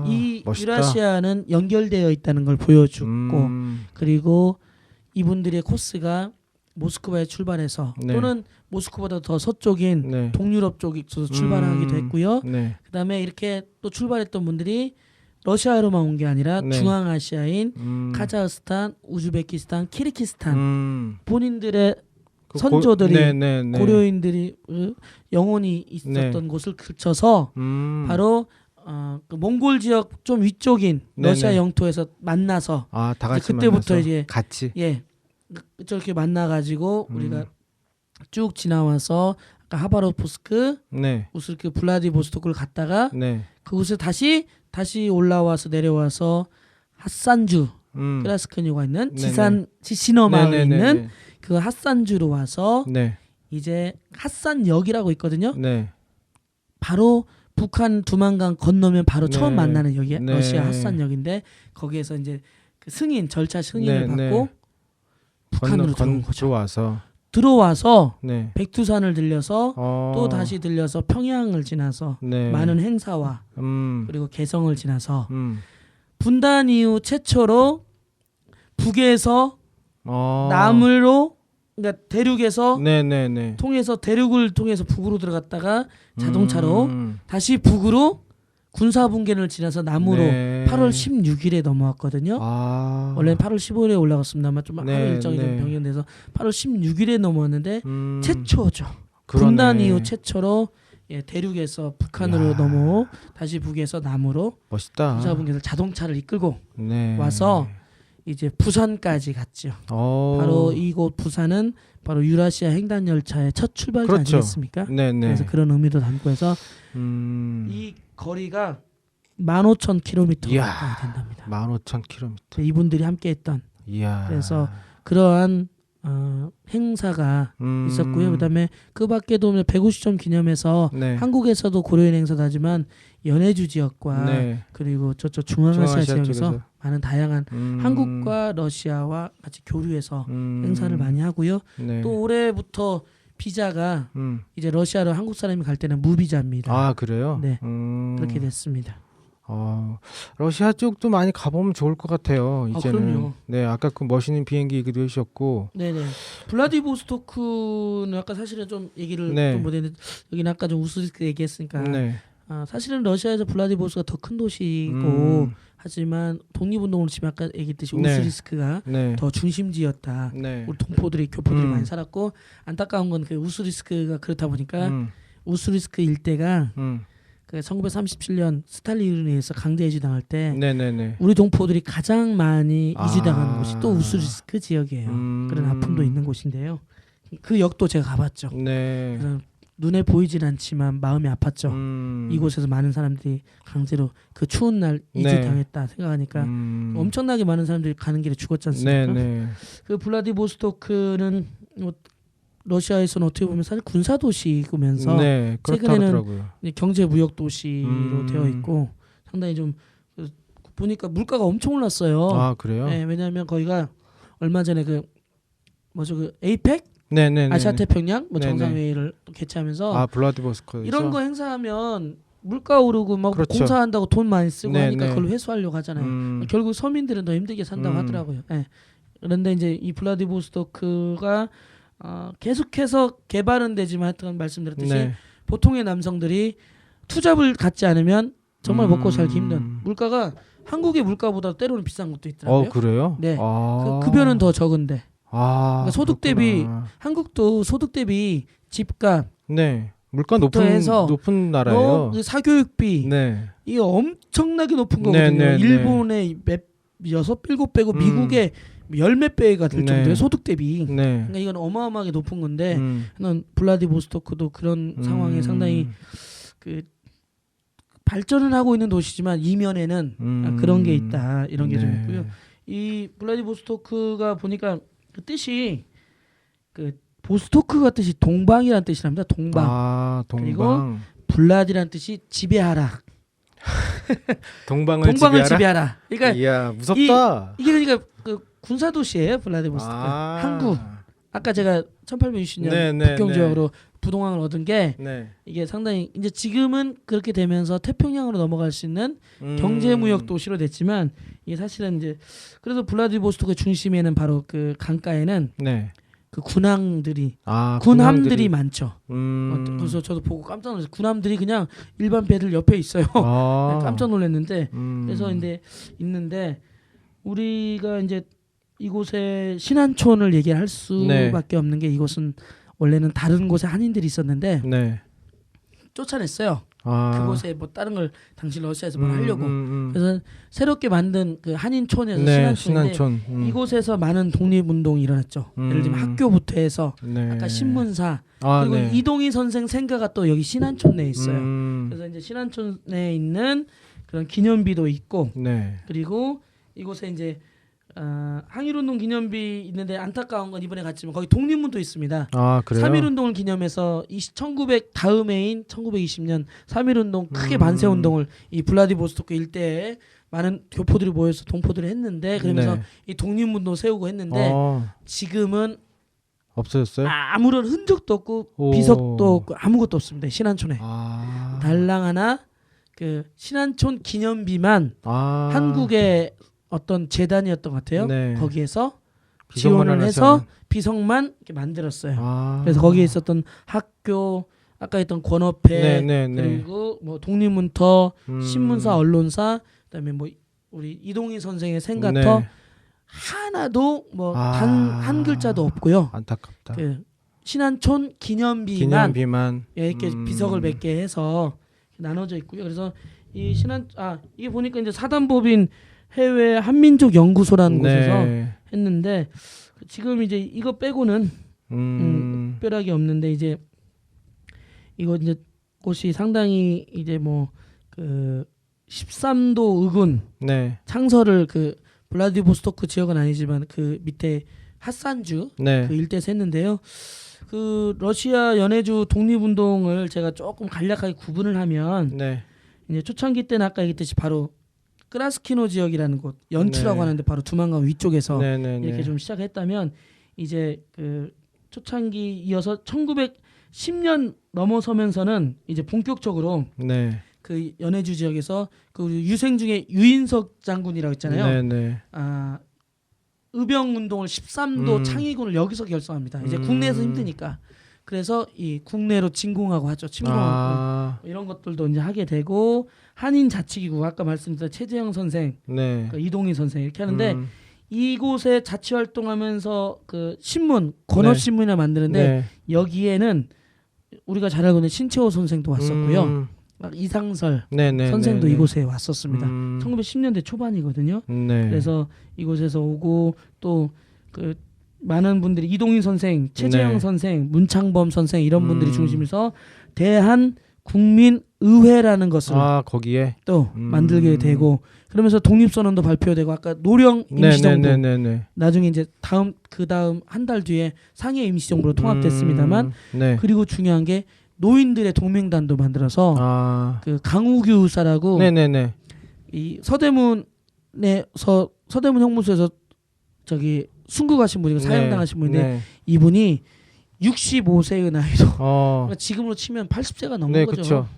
이 멋있다. 유라시아는 연결되어 있다는 걸 보여주고 그리고 이분들의 코스가 모스크바에 출발해서 또는 모스크바보다 더 서쪽인 동유럽 쪽에서 출발하기도 했고요. 그다음에 이렇게 또 출발했던 분들이 러시아로만 온 게 아니라 중앙아시아인 카자흐스탄, 우즈베키스탄, 키르기스탄 본인들의 선조들이 고려인들이 영혼이 있었던 곳을 거쳐서 바로 그 몽골 지역 좀 위쪽인 러시아 영토에서 만나서 다 같이 그때부터 만나서 이제 같이 저렇게 만나가지고 우리가 쭉 지나와서 아까 하바롭스크, 우스르크, 블라디보스토크를 갔다가 그곳에 다시 올라와서 내려와서 핫산주, 크라스크니가 있는 지시너 마을에 있는 그 핫산주로 와서 이제 핫산역이라고 있거든요. 바로 북한 두만강 건너면 바로 처음 만나는 역이 러시아 핫산역인데 거기에서 이제 그 절차 승인을 받고 북한으로 들어온 거죠. 들어와서 백두산을 들려서 또 다시 들려서 평양을 지나서 많은 행사와 그리고 개성을 지나서 분단 이후 최초로 북에서 남으로 그러니까 대륙에서 통해서 대륙을 통해서 북으로 들어갔다가 자동차로 다시 북으로 군사 분계를 지나서 남으로 8월 16일에 넘어왔거든요. 원래는 8월 15일에 올라갔습니다만 좀 하루 일정이 좀 변경돼서 8월 16일에 넘어왔는데 최초죠. 분단 이후 최초로 대륙에서 북한으로 넘어 다시 북에서 남으로 멋있다. 군사 분계를 자동차를 이끌고 와서 이제 부산까지 갔죠. 바로 이곳 부산은 바로 유라시아 횡단 열차의 첫 출발지 아니겠습니까? 그래서 그런 의미도 담고 해서 이 거리가 15,000km가 된답니다. 15,000km. 이분들이 함께했던. 그래서 그러한 행사가 있었고요. 그다음에 그 밖에도 150점 기념해서 한국에서도 고려인 행사도 하지만 연해주 지역과 그리고 저쪽 중앙아시아 지역에서 많은 다양한 한국과 러시아와 같이 교류해서 행사를 많이 하고요. 또 올해부터 비자가 이제 러시아로 한국 사람이 갈 때는 무비자입니다. 그래요? 그렇게 됐습니다. 러시아 쪽도 많이 가보면 좋을 것 같아요. 이제는. 그럼요. 네, 아까 그 멋있는 비행기 얘기도 해주셨고. 네네. 블라디보스토크는 아까 사실은 좀 얘기를 네. 좀 못했는데 여기는 아까 좀 우스리스크 얘기했으니까. 네. 사실은 러시아에서 블라디보스토크가 더 큰 도시고 하지만 독립운동을 치면 아까 얘기했듯이 네. 우스리스크가 네. 더 중심지였다. 네. 우리 동포들이 교포들이 많이 살았고 안타까운 건 그 우스리스크가 그렇다 보니까 우스리스크 일대가 그 1937년 스탈린에 의해서 강제 이주당할 때 네네네. 우리 동포들이 가장 많이 이주당한 곳이 또 우스리스크 지역이에요. 그런 아픔도 있는 곳인데요. 그 역도 제가 가봤죠. 네. 그래서 눈에 보이진 않지만 마음이 아팠죠. 이곳에서 많은 사람들이 강제로 그 추운 날 이주당했다 생각하니까 엄청나게 많은 사람들이 가는 길에 죽었지 않습니까? 네네. 그 블라디보스토크는 뭐 러시아에서는 어떻게 보면 사실 군사 도시이면서 네, 최근에는 경제 무역 도시로 되어 있고 상당히 좀 보니까 물가가 엄청 올랐어요. 아, 그래요? 네, 왜냐하면 거기가 얼마 전에 그 에이펙 네네네. 아시아 태평양 뭐 정상회의를 또 개최하면서 블라디보스토크 이런 거 행사하면 물가 오르고 막 그렇죠. 공사한다고 돈 많이 쓰고 네네. 하니까 그걸 회수하려고 하잖아요. 결국 서민들은 더 힘들게 산다고 하더라고요. 네. 그런데 이제 이 블라디보스토크가 계속해서 개발은 되지만 하여튼 말씀드렸듯이 보통의 남성들이 투잡을 갖지 않으면 정말 먹고 살기 힘든 물가가 한국의 물가보다 때로는 비싼 것도 있더라고요. 그래요? 네. 그 급여는 더 적은데. 그러니까 소득 대비 한국도 소득 대비 집값 네. 물가 높은 나라예요. 사교육비 이게 엄청나게 높은 거거든요. 일본의 6-7 배고 미국의 열몇 배가 될 정도의 소득 대비. 그러니까 이건 어마어마하게 높은 건데 블라디보스토크도 그런 상황에 상당히 그 발전을 하고 있는 도시지만 이면에는 그런 게 있다 이런 게 좀 있고요. 이 블라디보스토크가 보니까 그 뜻이 그 보스토크가 뜻이 동방이라는 뜻이랍니다. 동방. 그리고 블라디라는 뜻이 지배하라. 동방을 지배하라. 그러니까 이야, 무섭다. 이게 그러니까 그 군사 도시예요, 블라디보스토크. 항구. 아까 제가 1860년 북경 지역으로 부동항을 얻은 게 이게 상당히 이제 지금은 그렇게 되면서 태평양으로 넘어갈 수 있는 경제무역 도시로 됐지만 이게 사실은 이제 그래서 블라디보스토크 중심에는 바로 그 강가에는 그 군함들이 많죠. 그래서 저도 보고 깜짝 놀랐어요. 군함들이 그냥 일반 배들 옆에 있어요. 깜짝 놀랐는데 그래서 이제 있는데 우리가 이제 이곳에 신안촌을 얘기할 수밖에 없는 게 이곳은 원래는 다른 곳에 한인들이 있었는데 쫓아냈어요. 그곳에 뭐 다른 걸 당시 러시아에서 뭘 하려고 그래서 새롭게 만든 그 한인촌에서 신안촌인데 이곳에서 많은 독립운동이 일어났죠. 예를 들면 학교부터 해서 아까 신문사 그리고 이동희 선생 생가가 또 여기 신안촌 내에 있어요. 그래서 이제 신안촌 내에 있는 그런 기념비도 있고 그리고 이곳에 이제 항일운동 기념비 있는데 안타까운 건 이번에 갔지만 거기 독립문도 있습니다. 그래요? 3.1운동을 기념해서 1900 다음해인 1920년 3.1운동 크게 반세운동을 이 블라디보스토크 일대에 많은 교포들이 모여서 동포들이 했는데 그러면서 이 독립문도 세우고 했는데 지금은 없어졌어요? 아무런 흔적도 없고 비석도 없고 아무것도 없습니다. 신안촌에 달랑 하나 그 신안촌 기념비만 한국의 어떤 재단이었던 것 같아요. 거기에서 지원을 해서 비석만 이렇게 만들었어요. 그래서 거기에 있었던 학교, 아까 했던 권업회, 그리고 뭐 독립문터, 신문사, 언론사, 그다음에 뭐 우리 이동희 선생의 생가터 하나도 뭐 단 한 글자도 없고요. 안타깝다. 그 신안촌 기념비만 이렇게 비석을 몇 개 해서 나눠져 있고요. 그래서 이 이게 보니까 이제 사단법인 해외 한민족 연구소라는 곳에서 했는데 지금 이제 이거 빼고는 특별하게 없는데 이제 이거 이제 곳이 상당히 이제 뭐 그 13도 의군 창설을 그 블라디보스토크 지역은 아니지만 그 밑에 핫산주 그 일대에서 했는데요. 그 러시아 연해주 독립운동을 제가 조금 간략하게 구분을 하면 이제 초창기 때는 아까 얘기했듯이 바로 크라스키노 지역이라는 곳 연추라고 하는데 바로 두만강 위쪽에서 이렇게 좀 시작했다면 이제 그 초창기 이어서 1910년 넘어서면서는 이제 본격적으로 그 연해주 지역에서 그 유생 중에 유인석 장군이라고 있잖아요. 네네. 아 의병 운동을 13도 창의군을 여기서 결성합니다. 이제 국내에서 힘드니까. 그래서 이 국내로 진공하고 하죠. 침공하고 이런 것들도 이제 하게 되고 한인 자치기구 아까 말씀드린 최재형 선생, 네. 그 이동희 선생 이렇게 하는데 이곳에 자치 활동하면서 그 신문 건어 신문이나 만드는데 여기에는 우리가 잘 알고 있는 신채호 선생도 왔었고요. 막 이상설 선생도 이곳에 왔었습니다. 1910년대 초반이거든요. 그래서 이곳에서 오고 또 그 많은 분들이 이동희 선생, 최재형 선생, 문창범 선생 이런 분들이 중심에서 대한 국민의회라는 것을 거기에 또 만들게 되고 그러면서 독립선언도 발표되고 아까 노령 임시정부 나중에 이제 그 다음 한 달 뒤에 상해 임시정부로 통합됐습니다만 그리고 중요한 게 노인들의 동맹단도 만들어서 그 강우규 의사라고 이 서대문 형무소에서 저기 순국하신 분이고 사형당하신 분인데 이분이 65세의 나이도 그러니까 지금으로 치면 80세가 넘은 거죠.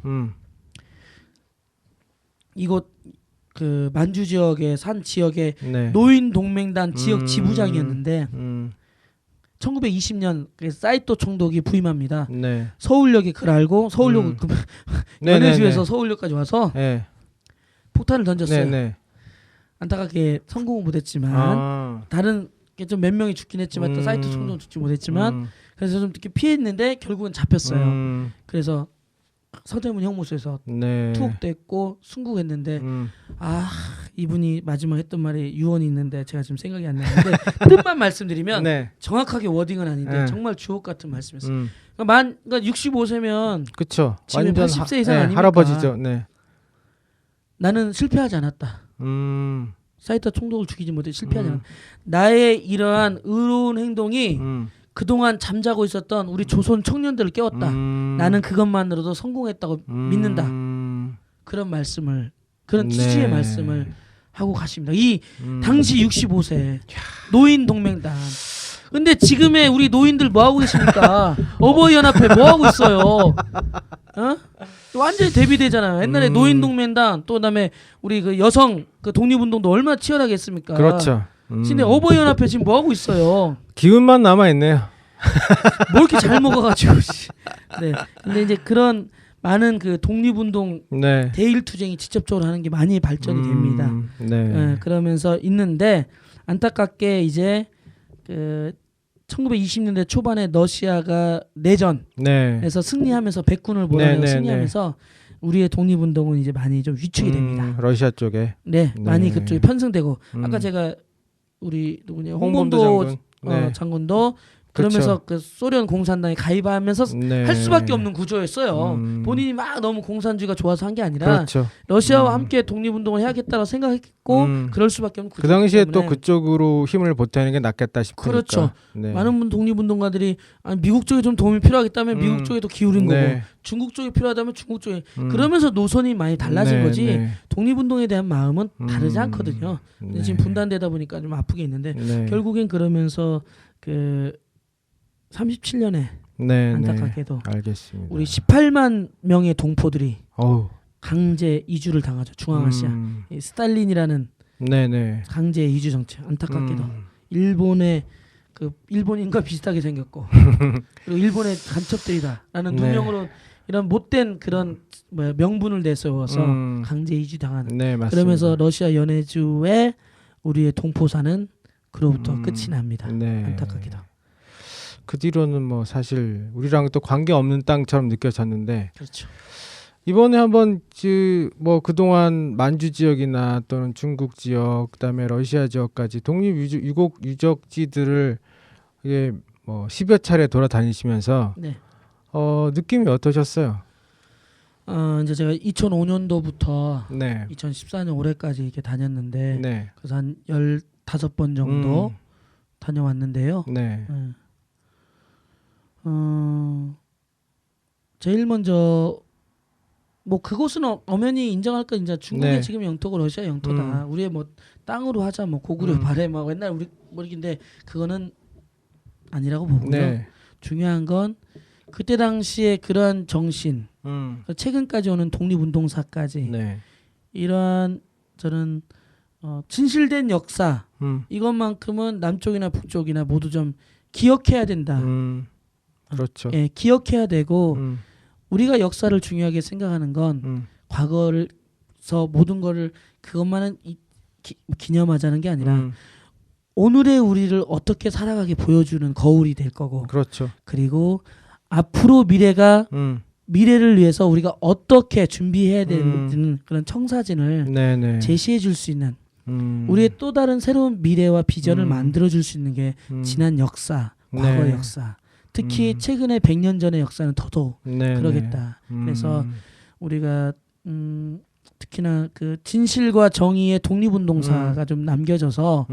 이곳 그 만주 지역의 산 지역의 노인 동맹단 지역 지부장이었는데 1920년 사이토 총독이 부임합니다. 서울역에 그걸 알고 서울역 연해주에서 서울역까지 와서 폭탄을 던졌어요. 안타깝게 성공은 못했지만 다른 좀 몇 명이 죽긴 했지만 또 사이토 총독은 죽지 못했지만 그래서 좀 이렇게 피했는데 결국은 잡혔어요. 그래서 서대문 형무소에서 투옥됐고 순국했는데 이분이 마지막 했던 말이 유언이 있는데 제가 지금 생각이 안 나는데 뜻만 말씀드리면 정확하게 워딩은 아닌데 정말 주옥 같은 말씀이었어요. 그러니까 65세면 그쵸. 지금 완전 80세 이상 아닙니까? 할아버지죠. 나는 실패하지 않았다. 사이토 총독을 죽이지 못해 실패하지 않았다. 나의 이러한 의로운 행동이 그동안 잠자고 있었던 우리 조선 청년들을 깨웠다. 나는 그것만으로도 성공했다고 믿는다. 그런 말씀을 그런 취지의 말씀을 하고 가십니다. 이 당시 65세 노인 동맹단. 근데 지금의 우리 노인들 뭐 하고 계십니까? 어버이 연합회 뭐 하고 있어요? 완전히 대비되잖아요. 옛날에 노인 동맹단 또 그다음에 우리 그 여성 그 독립운동도 얼마나 치열하게 했습니까? 그렇죠. 근데 어버이 연합회 지금 뭐 하고 있어요? 기운만 남아 있네요. 뭘 이렇게 잘 먹어가지고. 근데 이제 그런 많은 그 독립운동 대일투쟁이 직접적으로 하는 게 많이 발전이 됩니다. 그러면서 있는데 안타깝게 이제 그 1920년대 초반에 러시아가 내전에서 승리하면서 백군을 몰아내고 승리하면서 우리의 독립운동은 이제 많이 좀 위축이 됩니다. 러시아 쪽에. 많이 그쪽에 편승되고 아까 제가 우리 누구냐 홍범도 장군도 그러면서 그 소련 공산당에 가입하면서 할 수밖에 없는 구조였어요. 본인이 막 너무 공산주의가 좋아서 한 게 아니라 러시아와 함께 독립운동을 해야겠다고 생각했고 그럴 수밖에 없는 구조. 그 당시에 또 그쪽으로 힘을 보태는 게 낫겠다 싶으니까. 그렇죠. 많은 독립운동가들이 미국 쪽에 좀 도움이 필요하겠다면 미국 쪽에 도 기울인 거고 중국 쪽이 필요하다면 중국 쪽에 그러면서 노선이 많이 달라진 거지 독립운동에 대한 마음은 다르지 않거든요. 근데 지금 분단되다 보니까 좀 아프게 있는데 결국엔 그러면서 그 37년에 안타깝게도 알겠습니다. 우리 18만 명의 동포들이 강제 이주를 당하죠. 중앙아시아 스탈린이라는 강제 이주 정책 안타깝게도 일본의 그 일본인과 비슷하게 생겼고 그리고 일본의 간첩들이다라는 누명으로 이런 못된 그런 명분을 내세워서 강제 이주 당하는 그러면서 러시아 연해주의 우리의 동포사는 그로부터 끝이 납니다. 안타깝게도. 그 뒤로는 뭐 사실 우리랑 또 관계 없는 땅처럼 느껴졌는데 그렇죠. 이번에 한번 뭐 그동안 만주 지역이나 또는 중국 지역 그다음에 러시아 지역까지 독립 유곡 유적지들을 이게 뭐 10여 차례 돌아다니시면서 느낌이 어떠셨어요? 이제 제가 2005년도부터 2014년 올해까지 이렇게 다녔는데 그래서 한 15번 정도 다녀왔는데요. 제일 먼저 뭐 그곳은 엄연히 인정할 거 이제 중국의 지금 영토고 러시아 영토다. 우리의 뭐 땅으로 하자 뭐 고구려 바래 막 옛날 우리 모르긴데 그거는 아니라고 보고요. 중요한 건 그때 당시에 그러한 정신 최근까지 오는 독립운동사까지 네. 이러한 저는 진실된 역사 이것만큼은 남쪽이나 북쪽이나 모두 좀 기억해야 된다. 그렇죠. 예, 기억해야 되고 우리가 역사를 중요하게 생각하는 건 과거에서 모든 거를 그것만은 기념하자는 게 아니라 오늘의 우리를 어떻게 살아가게 보여주는 거울이 될 거고. 그렇죠. 그리고 앞으로 미래를 위해서 우리가 어떻게 준비해야 되는 그런 청사진을 네네. 제시해 줄 수 있는 우리의 또 다른 새로운 미래와 비전을 만들어 줄 수 있는 게 지난 역사, 과거 네. 역사. 특히 최근에 100년 전의 역사는 더더욱 그러겠다. 그래서 우리가 특히나 그 진실과 정의의 독립운동사가 좀 남겨져서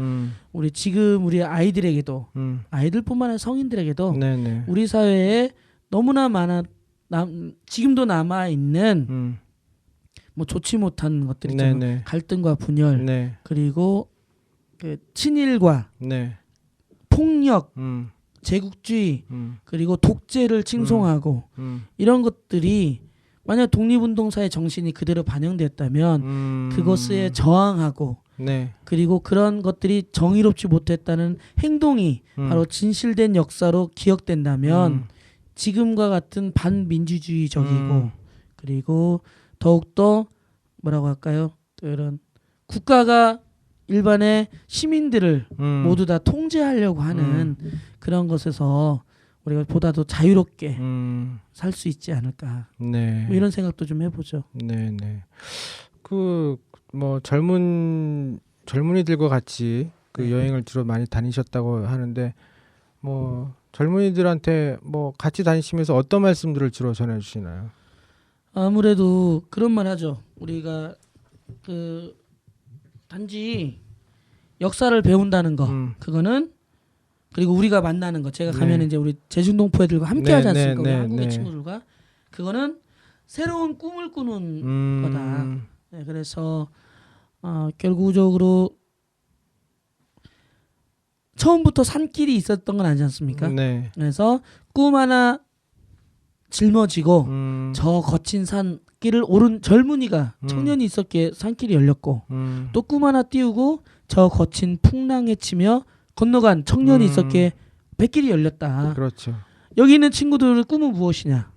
우리 아이들에게도 아이들뿐만 아니라 성인들에게도 네네. 우리 사회에 너무나 지금도 남아 있는 뭐 좋지 못한 것들 있잖아요. 네네. 갈등과 분열 네. 그리고 그 친일과 네. 폭력, 제국주의 그리고 독재를 칭송하고 이런 것들이 만약 독립운동사의 정신이 그대로 반영됐다면 그것에 저항하고 네. 그리고 그런 것들이 정의롭지 못했다는 행동이 바로 진실된 역사로 기억된다면 지금과 같은 반민주주의적이고 그리고 더욱더 뭐라고 할까요? 이런 국가가 일반의 시민들을 모두 다 통제하려고 하는 그런 것에서 우리가 보다 더 자유롭게 살 수 있지 않을까. 네. 뭐 이런 생각도 좀 해보죠. 네네. 그 뭐 젊은이들과 같이 그 여행을 주로 많이 다니셨다고 하는데 뭐 젊은이들한테 뭐 같이 다니시면서 어떤 말씀들을 주로 전해주시나요? 아무래도 그런 말 하죠. 우리가 그 단지 역사를 배운다는 거 그거는 그리고 우리가 만나는 거 제가 가면 이제 우리 제중동포 애들과 함께 하지 않습니까? 우리 한국의 친구들과 그거는 새로운 꿈을 꾸는 거다. 네, 그래서 결국적으로 처음부터 산길이 있었던 건 아니지 않습니까? 네. 그래서 꿈 하나 짊어지고 저 거친 산길을 오른 젊은이가 청년이 있었기에 산길이 열렸고 또 꿈 하나 띄우고 저 거친 풍랑에 치며 건너간 청년이 있었기에 백길이 열렸다. 그렇죠. 여기 있는 친구들의 꿈은 무엇이냐?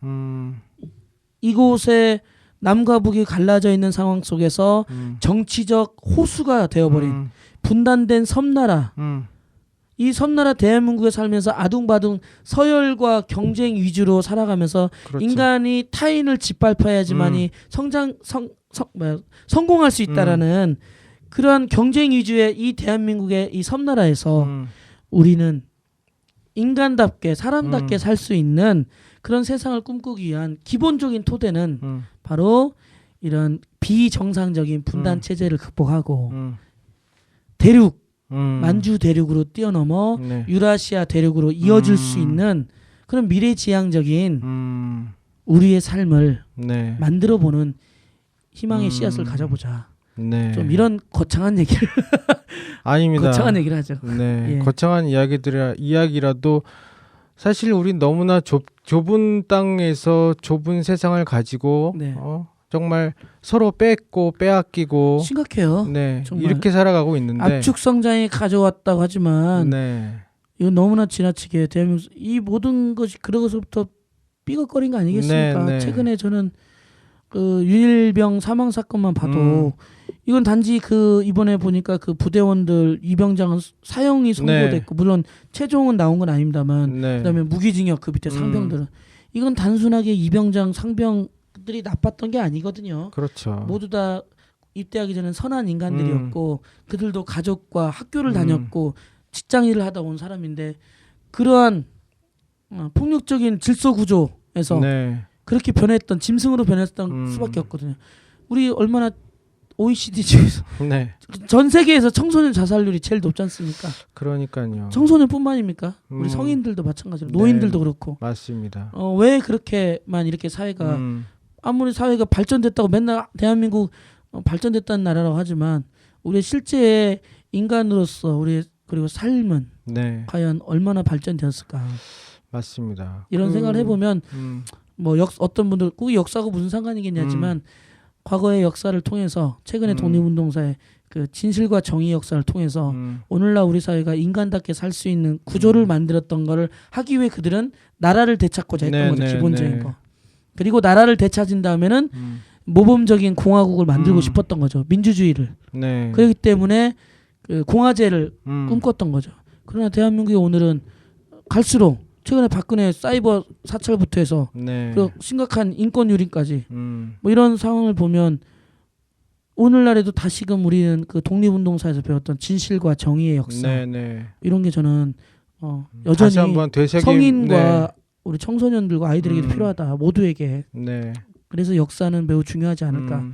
이곳에 남과 북이 갈라져 있는 상황 속에서 정치적 호수가 되어버린 분단된 섬나라 이 섬나라 대한민국에 살면서 아둥바둥 서열과 경쟁 위주로 살아가면서 그렇죠. 인간이 타인을 짓밟아야지만이 성공할 수 있다라는 그러한 경쟁 위주의 이 대한민국의 이 섬나라에서 우리는 인간답게 사람답게 살 수 있는 그런 세상을 꿈꾸기 위한 기본적인 토대는 바로 이런 비정상적인 분단 체제를 극복하고 대륙 만주 대륙으로 뛰어넘어 유라시아 대륙으로 이어질 수 있는 그런 미래지향적인 우리의 삶을 만들어보는 희망의 씨앗을 가져보자. 네. 좀 이런 거창한 얘기를 아닙니다. 거창한 얘기를 하죠. 네, 예. 거창한 이야기라도 사실 우린 너무나 좁은 땅에서 좁은 세상을 가지고 정말 서로 뺏고 빼앗기고 심각해요. 네, 이렇게 살아가고 있는데 압축 성장이 가져왔다고 하지만 이건 너무나 지나치게 대한민국 이 모든 것이 그러고서부터 삐걱거린 거 아니겠습니까? 최근에 저는 그 윤일병 사망 사건만 봐도 이건 단지 그 이번에 보니까 그 부대원들 이병장은 사형이 선고됐고 물론 최종은 나온 건 아닙니다만 그다음에 무기징역 그 밑에 상병들은 이건 단순하게 이병장 상병들이 나빴던 게 아니거든요. 그렇죠. 모두 다 입대하기 전에 선한 인간들이었고 그들도 가족과 학교를 다녔고 직장 일을 하다 온 사람인데 그러한 폭력적인 질서 구조에서 그렇게 변했던 짐승으로 변했던 수밖에 없거든요. 우리 얼마나 OECD 중에서 전 세계에서 청소년 자살률이 제일 높지 않습니까? 그러니까요. 청소년뿐만입니까? 우리 성인들도 마찬가지로 노인들도 그렇고. 맞습니다. 왜 그렇게만 이렇게 사회가 아무리 사회가 발전됐다고 맨날 대한민국 발전됐다는 나라라고 하지만 우리 실제 인간으로서 우리 그리고 삶은 과연 얼마나 발전되었을까? 맞습니다. 이런 생각을 해보면 뭐 어떤 분들 꼭 역사하고 무슨 상관이겠냐지만 과거의 역사를 통해서 최근의 독립운동사의 그 진실과 정의 역사를 통해서 오늘날 우리 사회가 인간답게 살 수 있는 구조를 만들었던 거를 하기 위해 그들은 나라를 되찾고자 했던 거죠. 기본적인 거. 그리고 나라를 되찾은 다음에는 모범적인 공화국을 만들고 싶었던 거죠. 민주주의를. 그렇기 때문에 그 공화제를 꿈꿨던 거죠. 그러나 대한민국이 오늘은 갈수록 최근에 박근혜 사이버 사찰부터 해서 그 심각한 인권 유린까지 뭐 이런 상황을 보면 오늘날에도 다시금 우리는 그 독립운동사에서 배웠던 진실과 정의의 역사 이런 게 저는 여전히 성인과 우리 청소년들과 아이들에게도 필요하다. 모두에게. 그래서 역사는 매우 중요하지 않을까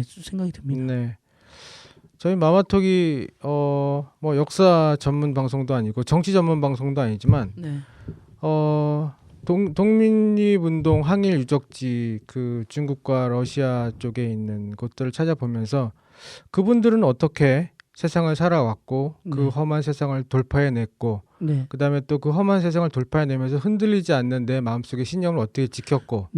생각이 듭니다. 저희 마마톡이 뭐 역사 전문 방송도 아니고 정치 전문 방송도 아니지만 독립운동 항일 유적지 그 중국과 러시아 쪽에 있는 곳들을 찾아보면서 그분들은 어떻게 세상을 살아왔고 그 험한 세상을 돌파해냈고 그다음에 또 그 험한 세상을 돌파해내면서 흔들리지 않는 내 마음속의 신념을 어떻게 지켰고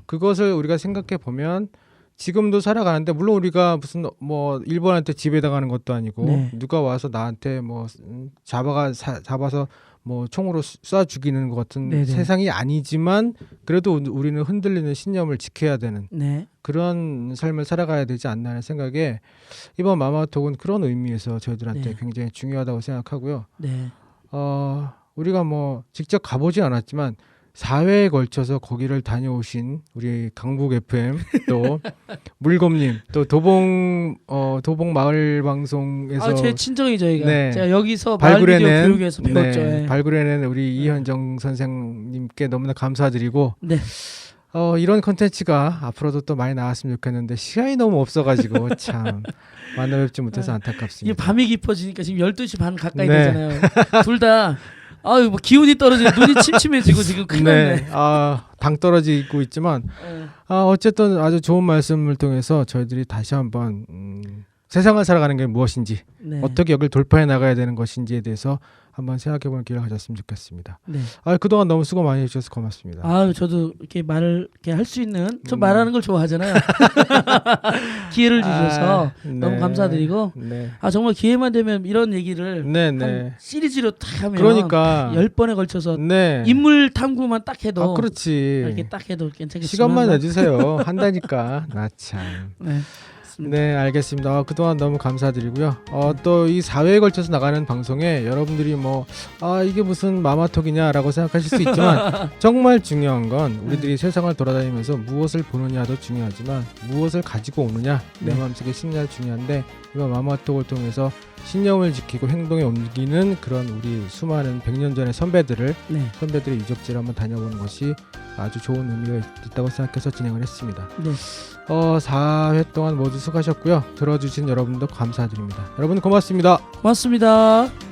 그것을 우리가 생각해 보면 지금도 살아가는데 물론 우리가 무슨 뭐 일본한테 지배당하는 것도 아니고 누가 와서 나한테 뭐 잡아서 뭐 총으로 쏴 죽이는 것 같은 세상이 아니지만 그래도 우리는 흔들리는 신념을 지켜야 되는 그런 삶을 살아가야 되지 않나 하는 생각에 이번 마마톡은 그런 의미에서 저희들한테 굉장히 중요하다고 생각하고요. 우리가 뭐 직접 가보진 않았지만 4회에 걸쳐서 거기를 다녀오신 우리 강북 FM 또 물곰님 또 도봉 마을 방송에서 제 친정이 저희가 제가 여기서 마을 미디어 교육에서 배웠죠. 발굴해낸 우리 이현정 선생님께 너무나 감사드리고 이런 콘텐츠가 앞으로도 또 많이 나왔으면 좋겠는데 시간이 너무 없어가지고 참 만나뵙지 못해서 안타깝습니다. 이게 밤이 깊어지니까 지금 12시 반 가까이 되잖아요. 둘 다 뭐 기운이 떨어지고 눈이 침침해지고 지금 큰일 났네. 당 떨어지고 있지만 어쨌든 아주 좋은 말씀을 통해서 저희들이 다시 한번 세상을 살아가는 게 무엇인지 어떻게 여기를 돌파해 나가야 되는 것인지에 대해서 한번 생각해보는 기회를 가졌으면 좋겠습니다. 그동안 너무 수고 많이 해주셔서 고맙습니다. 저도 이렇게 말을 이렇게 할 수 있는 저 말하는 걸 좋아하잖아요. 기회를 주셔서 너무 감사드리고 정말 기회만 되면 이런 얘기를 한 시리즈로 딱 하면 그러니까 10번에 걸쳐서 인물 탐구만 딱 해도 그렇지 이렇게 딱 해도 괜찮겠지만 시간만 내주세요. 한다니까 나 참. 알겠습니다. 그동안 너무 감사드리고요. 또 이 4회에 걸쳐서 나가는 방송에 여러분들이 뭐 이게 무슨 마마톡이냐라고 생각하실 수 있지만 정말 중요한 건 우리들이 세상을 돌아다니면서 무엇을 보느냐도 중요하지만 무엇을 가지고 오느냐 내 마음속의 신념이 중요한데 이번 마마톡을 통해서 신념을 지키고 행동에 옮기는 그런 우리 수많은 100년 전의 선배들의 유적지를 한번 다녀보는 것이 아주 좋은 의미가 있다고 생각해서 진행을 했습니다. 4회 동안 모두 수고하셨고요. 들어주신 여러분도 감사드립니다. 여러분 고맙습니다. 고맙습니다.